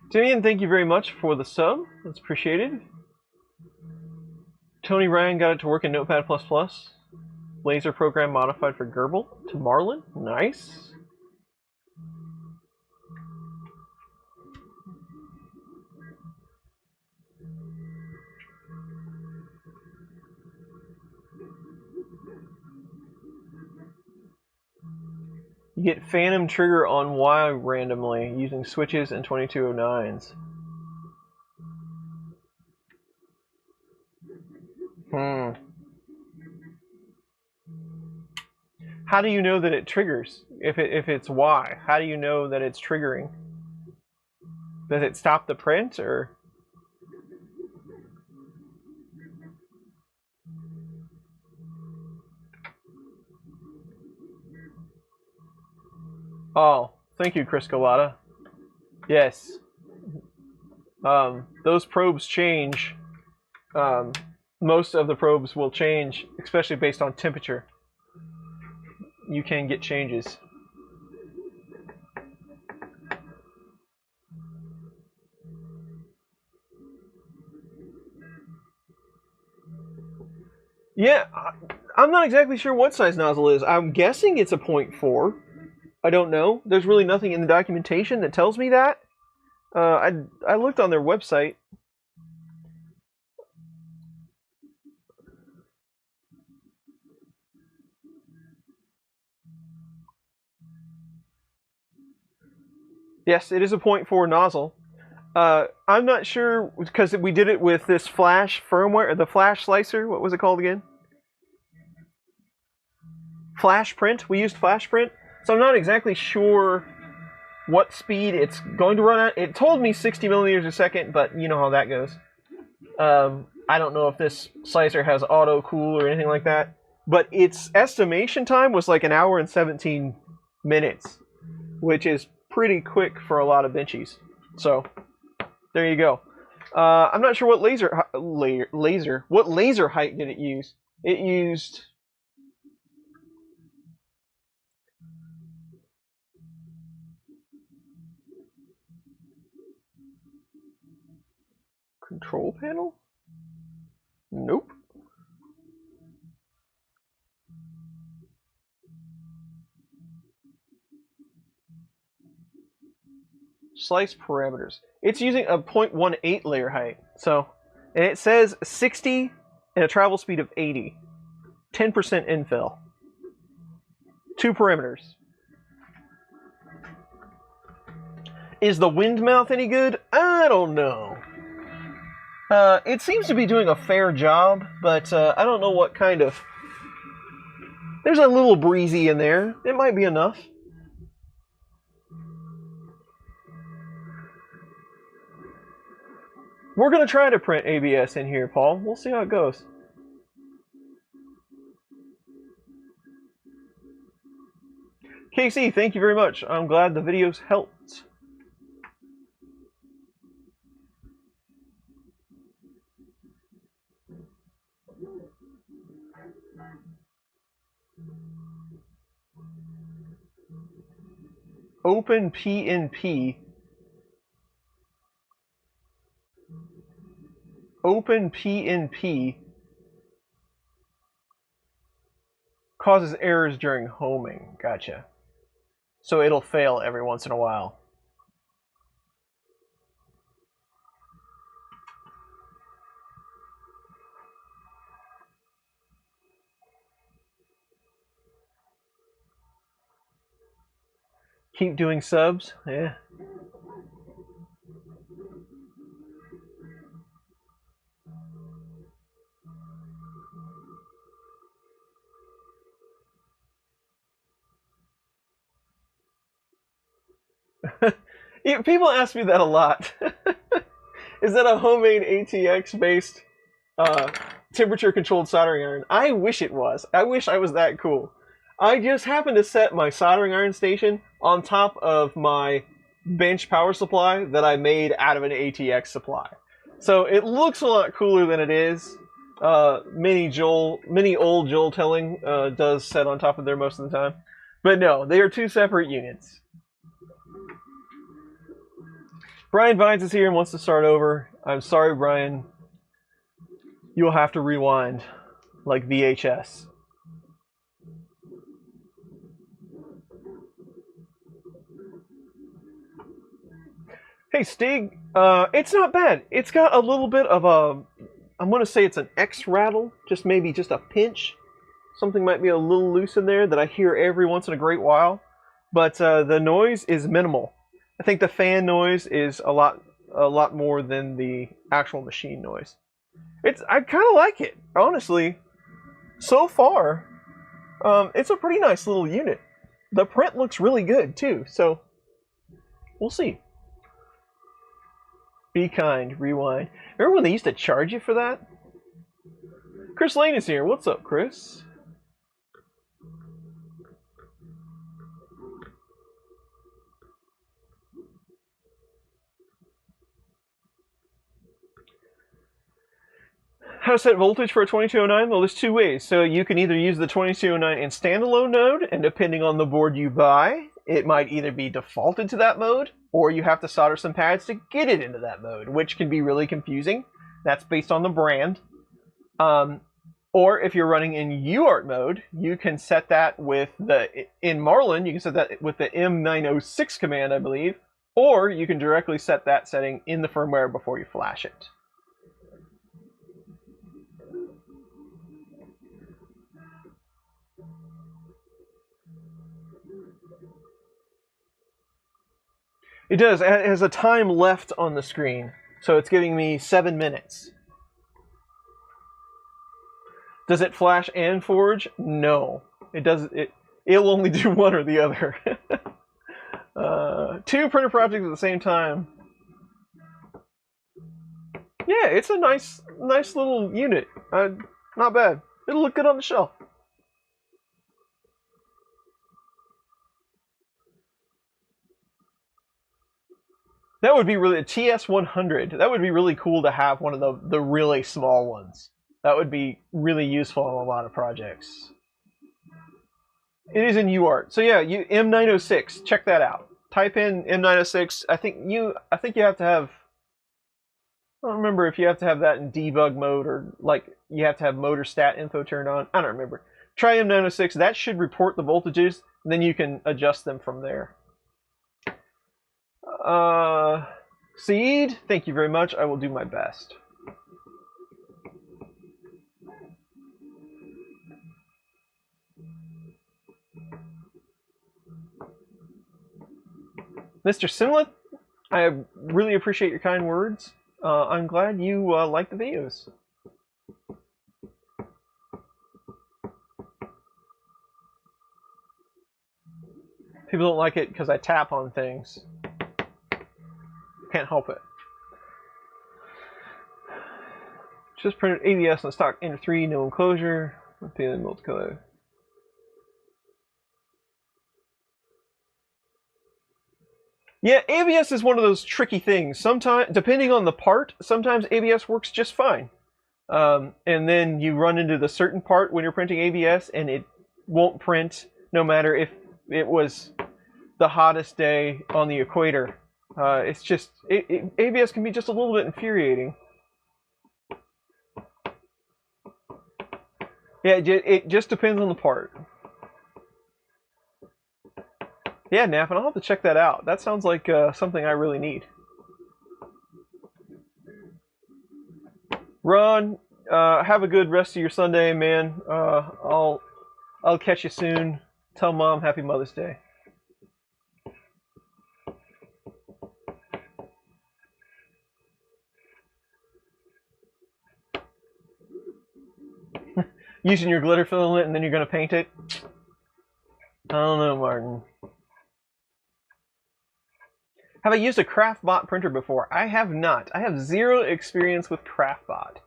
[SPEAKER 1] Damian, thank you very much for the sub. That's appreciated. Tony Ryan got it to work in Notepad++. Laser program modified for Gerbil to Marlin. Nice. You get phantom trigger on Y randomly using switches and 2209s. How do you know that it triggers? If it's Y, how do you know that it's triggering? Does it stop the print or? Oh, thank you, Chris Colada. Yes. Those probes change. Most of the probes will change, especially based on temperature. You can get changes. Yeah, I'm not exactly sure what size nozzle is. I'm guessing it's a 0.4. I don't know. There's really nothing in the documentation that tells me that. I looked on their website. Yes, it is a 0.4 nozzle. I'm not sure because we did it with this Flash firmware, the Flash slicer. What was it called again? Flash print. We used Flash print, so I'm not exactly sure what speed it's going to run at. It told me 60 millimeters a second, but you know how that goes. I don't know if this slicer has auto cool or anything like that, but its estimation time was like 1 hour and 17 minutes, which is pretty quick for a lot of benchies. So there you go. I'm not sure what what laser height did it use. It used control panel? Nope. Slice parameters. It's using a 0.18 layer height. So, and it says 60 and a travel speed of 80. 10% infill. 2 parameters. Is the wind mouth any good? I don't know. It seems to be doing a fair job, but I don't know what kind of... There's a little breezy in there. It might be enough. We're going to try to print ABS in here, Paul. We'll see how it goes. KC, thank you very much. I'm glad the videos helped. OpenPNP. OpenPNP causes errors during homing. Gotcha. So it'll fail every once in a while. Keep doing subs? Yeah. Yeah, people ask me that a lot. Is that a homemade ATX-based temperature-controlled soldering iron? I wish it was. I wish I was that cool. I just happened to set my soldering iron station on top of my bench power supply that I made out of an ATX supply. So it looks a lot cooler than it is. Mini old Joel Telling does set on top of there most of the time. But no, they are 2 separate units. Brian Vines is here and wants to start over. I'm sorry, Brian. You'll have to rewind, like VHS. Hey, Stig. It's not bad. It's got a little bit of a... I'm going to say it's an X rattle. Maybe a pinch. Something might be a little loose in there that I hear every once in a great while. but the noise is minimal. I think the fan noise is a lot more than the actual machine noise. I kind of like it, honestly. So far, it's a pretty nice little unit. The print looks really good too, so we'll see. Be kind, rewind. Remember when they used to charge you for that? Chris Lane is here. What's up, Chris? How to set voltage for a 2209? Well, there's two ways. So you can either use the 2209 in standalone mode, and depending on the board you buy, it might either be defaulted to that mode, or you have to solder some pads to get it into that mode, which can be really confusing. That's based on the brand. Or if you're running in UART mode, you can set that in Marlin, you can set that with the M906 command, I believe, or you can directly set that setting in the firmware before you flash it. It does. It has a time left on the screen, so it's giving me 7 minutes. Does it flash and forge? No. It does. It'll only do one or the other. 2 printer projects at the same time. Yeah, it's a nice little unit. Not bad. It'll look good on the shelf. That would be really TS100. That would be really cool to have one of the really small ones. That would be really useful on a lot of projects. It is in UART. So yeah, M906. Check that out. Type in M906. I think you have to have. I don't remember if you have to have that in debug mode or like you have to have motor stat info turned on. I don't remember. Try M906. That should report the voltages. And then you can adjust them from there. Seed, thank you very much. I will do my best. Mr. Simlet, I really appreciate your kind words. I'm glad you like the videos. People don't like it because I tap on things. Can't help it. Just printed ABS on stock Ender 3, no enclosure. Feeling multicolor. Yeah, ABS is one of those tricky things. Sometimes, depending on the part, sometimes ABS works just fine. And then you run into the certain part when you're printing ABS, and it won't print no matter if it was the hottest day on the equator. It's just, ABS can be just a little bit infuriating. Yeah, it just depends on the part. Yeah, Nap, and I'll have to check that out. That sounds like something I really need. Ron, have a good rest of your Sunday, man. I'll catch you soon. Tell Mom Happy Mother's Day. Using your glitter filament and then you're going to paint it? I don't know, Martin. Have I used a CraftBot printer before? I have not. I have 0 experience with CraftBot.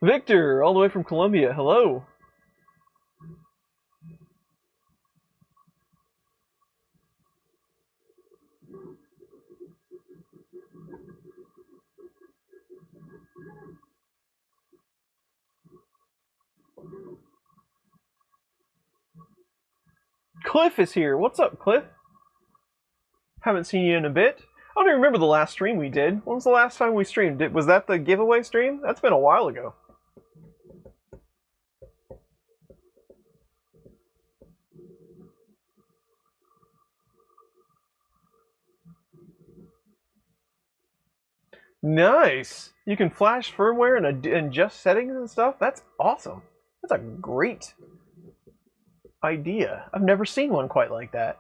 [SPEAKER 1] Victor, all the way from Colombia. Hello. Cliff is here. What's up, Cliff? Haven't seen you in a bit. I don't even remember the last stream we did. When was the last time we streamed? Was that the giveaway stream? That's been a while ago. Nice. You can flash firmware and adjust settings and stuff. That's awesome. That's a great idea. I've never seen one quite like that.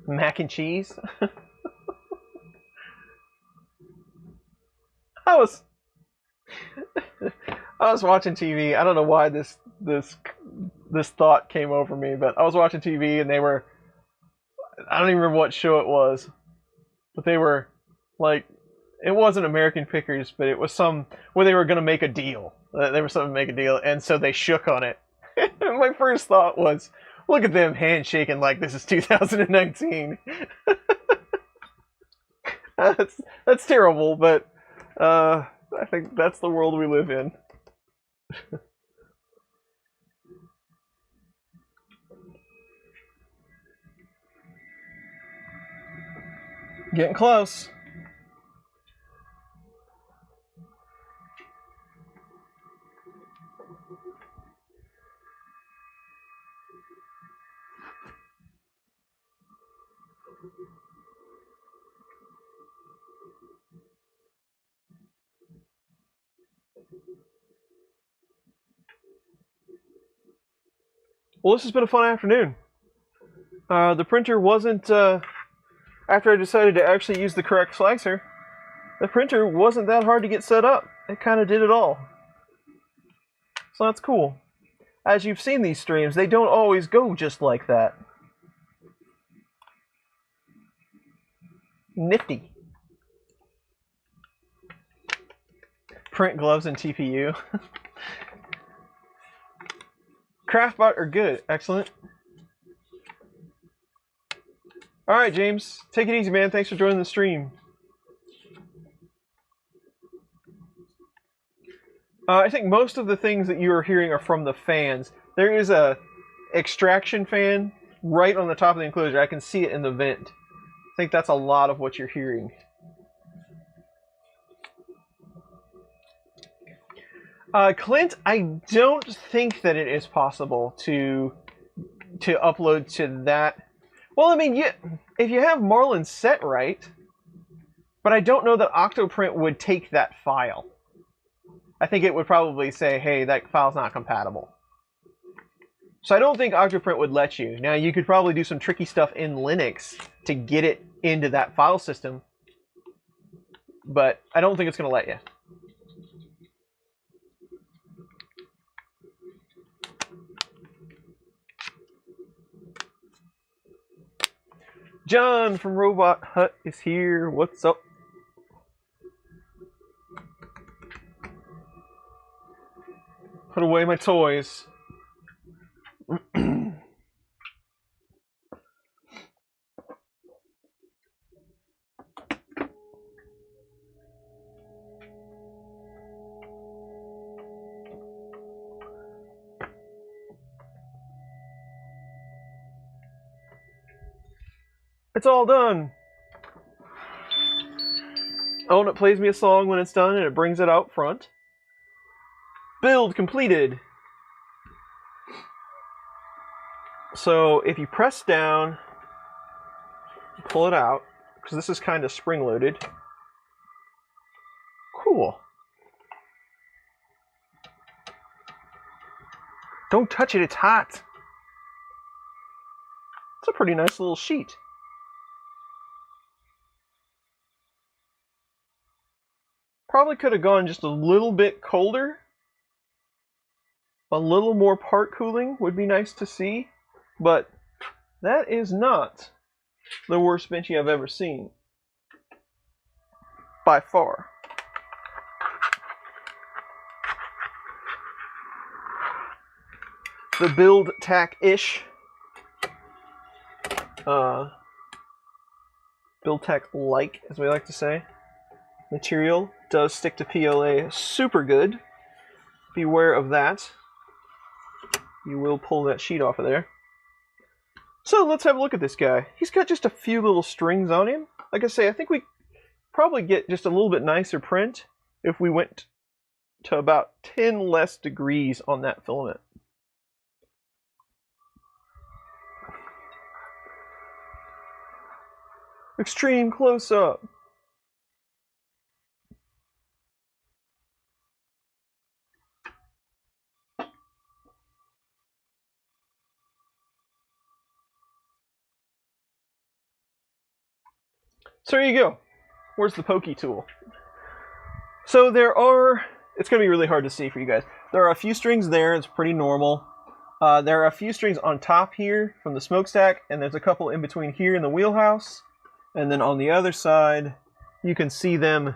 [SPEAKER 1] Mac and cheese. I was watching TV. I don't know why this thought came over me, but I was watching TV and they were, I don't even remember what show it was, but they were like, it wasn't American Pickers, but it was some where they were going to make a deal. They were something to make a deal, and so they shook on it. My first thought was, look at them handshaking like this is 2019. That's terrible, but I think that's the world we live in. Getting close. Well, this has been a fun afternoon. The printer wasn't, after I decided to actually use the correct slicer, the printer wasn't that hard to get set up. It kind of did it all. So that's cool. As you've seen these streams, they don't always go just like that. Nifty. Print gloves and TPU. Craftbot are good. Excellent. Alright, James. Take it easy, man. Thanks for joining the stream. I think most of the things that you are hearing are from the fans. There is a extraction fan right on the top of the enclosure. I can see it in the vent. I think that's a lot of what you're hearing. Clint, I don't think that it is possible to upload to that. Well, I mean, if you have Marlin set right, but I don't know that Octoprint would take that file. I think it would probably say, hey, that file's not compatible. So I don't think Octoprint would let you. Now, you could probably do some tricky stuff in Linux to get it into that file system, but I don't think it's going to let you. John from Robot Hut is here. What's up? Put away my toys. It's all done. Oh, and it plays me a song when it's done, and it brings it out front. Build completed. So if you press down, pull it out, because this is kind of spring-loaded. Cool. Don't touch it, it's hot. It's a pretty nice little sheet. Probably could have gone just a little bit colder. A little more part cooling would be nice to see, but that is not the worst benchy I've ever seen. By far. The build tack-ish. Build tack-like, as we like to say. Material does stick to PLA super good. Beware of that. You will pull that sheet off of there. So let's have a look at this guy. He's got just a few little strings on him. Like I say, I think we probably get just a little bit nicer print if we went to about 10 less degrees on that filament. Extreme close-up. So there you go. Where's the pokey tool? So there are, it's going to be really hard to see for you guys. There are a few strings there, it's pretty normal. There are a few strings on top here from the smokestack, and there's a couple in between here in the wheelhouse. And then on the other side, you can see them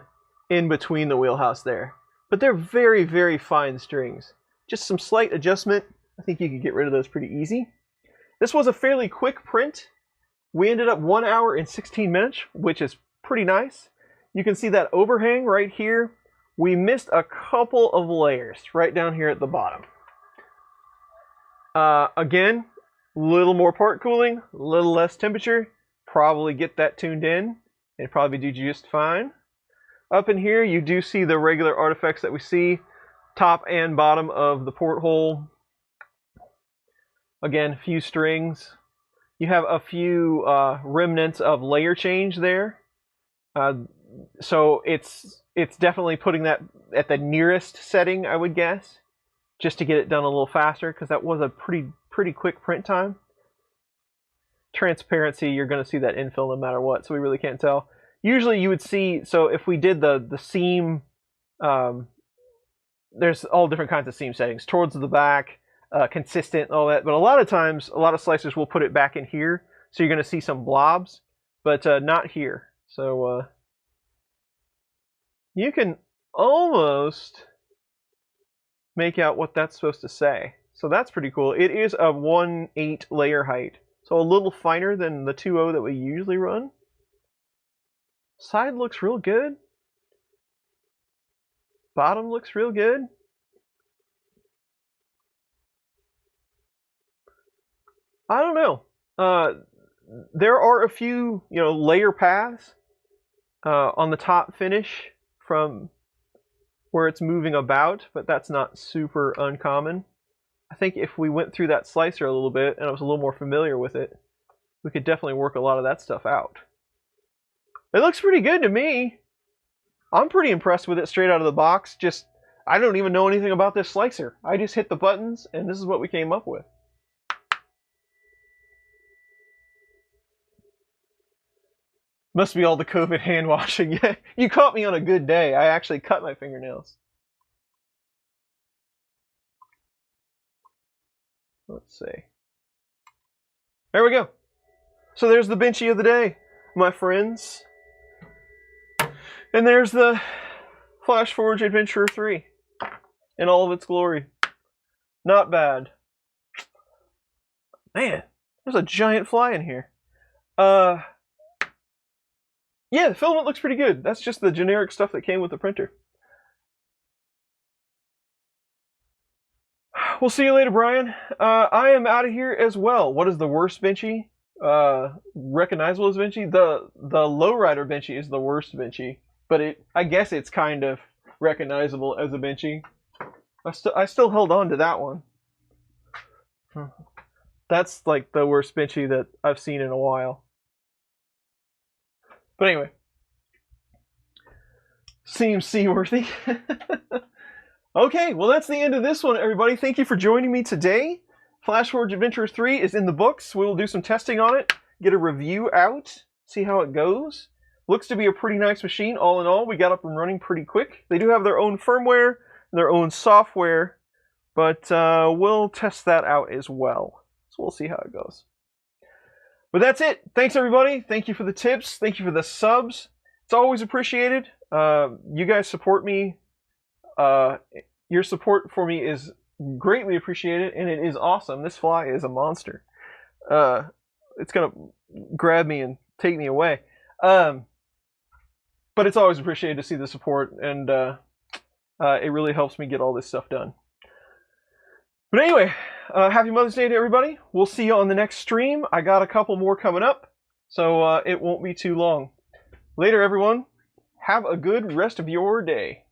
[SPEAKER 1] in between the wheelhouse there. But they're very, very fine strings. Just some slight adjustment. I think you could get rid of those pretty easy. This was a fairly quick print. We ended up 1 hour and 16 minutes, which is pretty nice. You can see that overhang right here. We missed a couple of layers right down here at the bottom. Again, a little more part cooling, a little less temperature. Probably get that tuned in. It'd probably do just fine. Up in here, you do see the regular artifacts that we see. Top and bottom of the porthole. Again, a few strings. You have a few remnants of layer change there. So it's definitely putting that at the nearest setting, I would guess, just to get it done a little faster, because that was a pretty quick print time. Transparency, you're going to see that infill no matter what, so we really can't tell. Usually you would see, so if we did the seam, there's all different kinds of seam settings, towards the back, consistent, all that, but a lot of times, a lot of slicers will put it back in here, so you're going to see some blobs, but not here. So you can almost make out what that's supposed to say. So that's pretty cool. It is a 1/8 layer height, so a little finer than the 2/0 that we usually run. Side looks real good. Bottom looks real good. I don't know. There are a few, layer paths on the top finish from where it's moving about, but that's not super uncommon. I think if we went through that slicer a little bit and I was a little more familiar with it, we could definitely work a lot of that stuff out. It looks pretty good to me. I'm pretty impressed with it straight out of the box. Just, I don't even know anything about this slicer. I just hit the buttons and this is what we came up with. Must be all the COVID hand washing. Yeah, you caught me on a good day. I actually cut my fingernails. Let's see. There we go. So there's the Benchy of the day, my friends. And there's the Flashforge Adventurer 3 in all of its glory. Not bad. Man, there's a giant fly in here. Yeah, the filament looks pretty good. That's just the generic stuff that came with the printer. We'll see you later, Brian. I am out of here as well. What is the worst Benchy? Recognizable as Benchy? The lowrider Benchy is the worst Benchy, but I guess it's kind of recognizable as a Benchy. I still held on to that one. That's like the worst Benchy that I've seen in a while. But anyway, seems seaworthy. Okay, well that's the end of this one, everybody. Thank you for joining me today. Flashforge Adventurer 3 is in the books. We will do some testing on it, get a review out, see how it goes. Looks to be a pretty nice machine, all in all. We got up and running pretty quick. They do have their own firmware, their own software, but we'll test that out as well. So we'll see how it goes. But that's it. Thanks, everybody. Thank you for the tips. Thank you for the subs. It's always appreciated. You guys support me. Your support for me is greatly appreciated, and it is awesome. This fly is a monster. It's going to grab me and take me away. But it's always appreciated to see the support, and it really helps me get all this stuff done. But anyway, happy Mother's Day to everybody. We'll see you on the next stream. I got a couple more coming up, so it won't be too long. Later, everyone. Have a good rest of your day.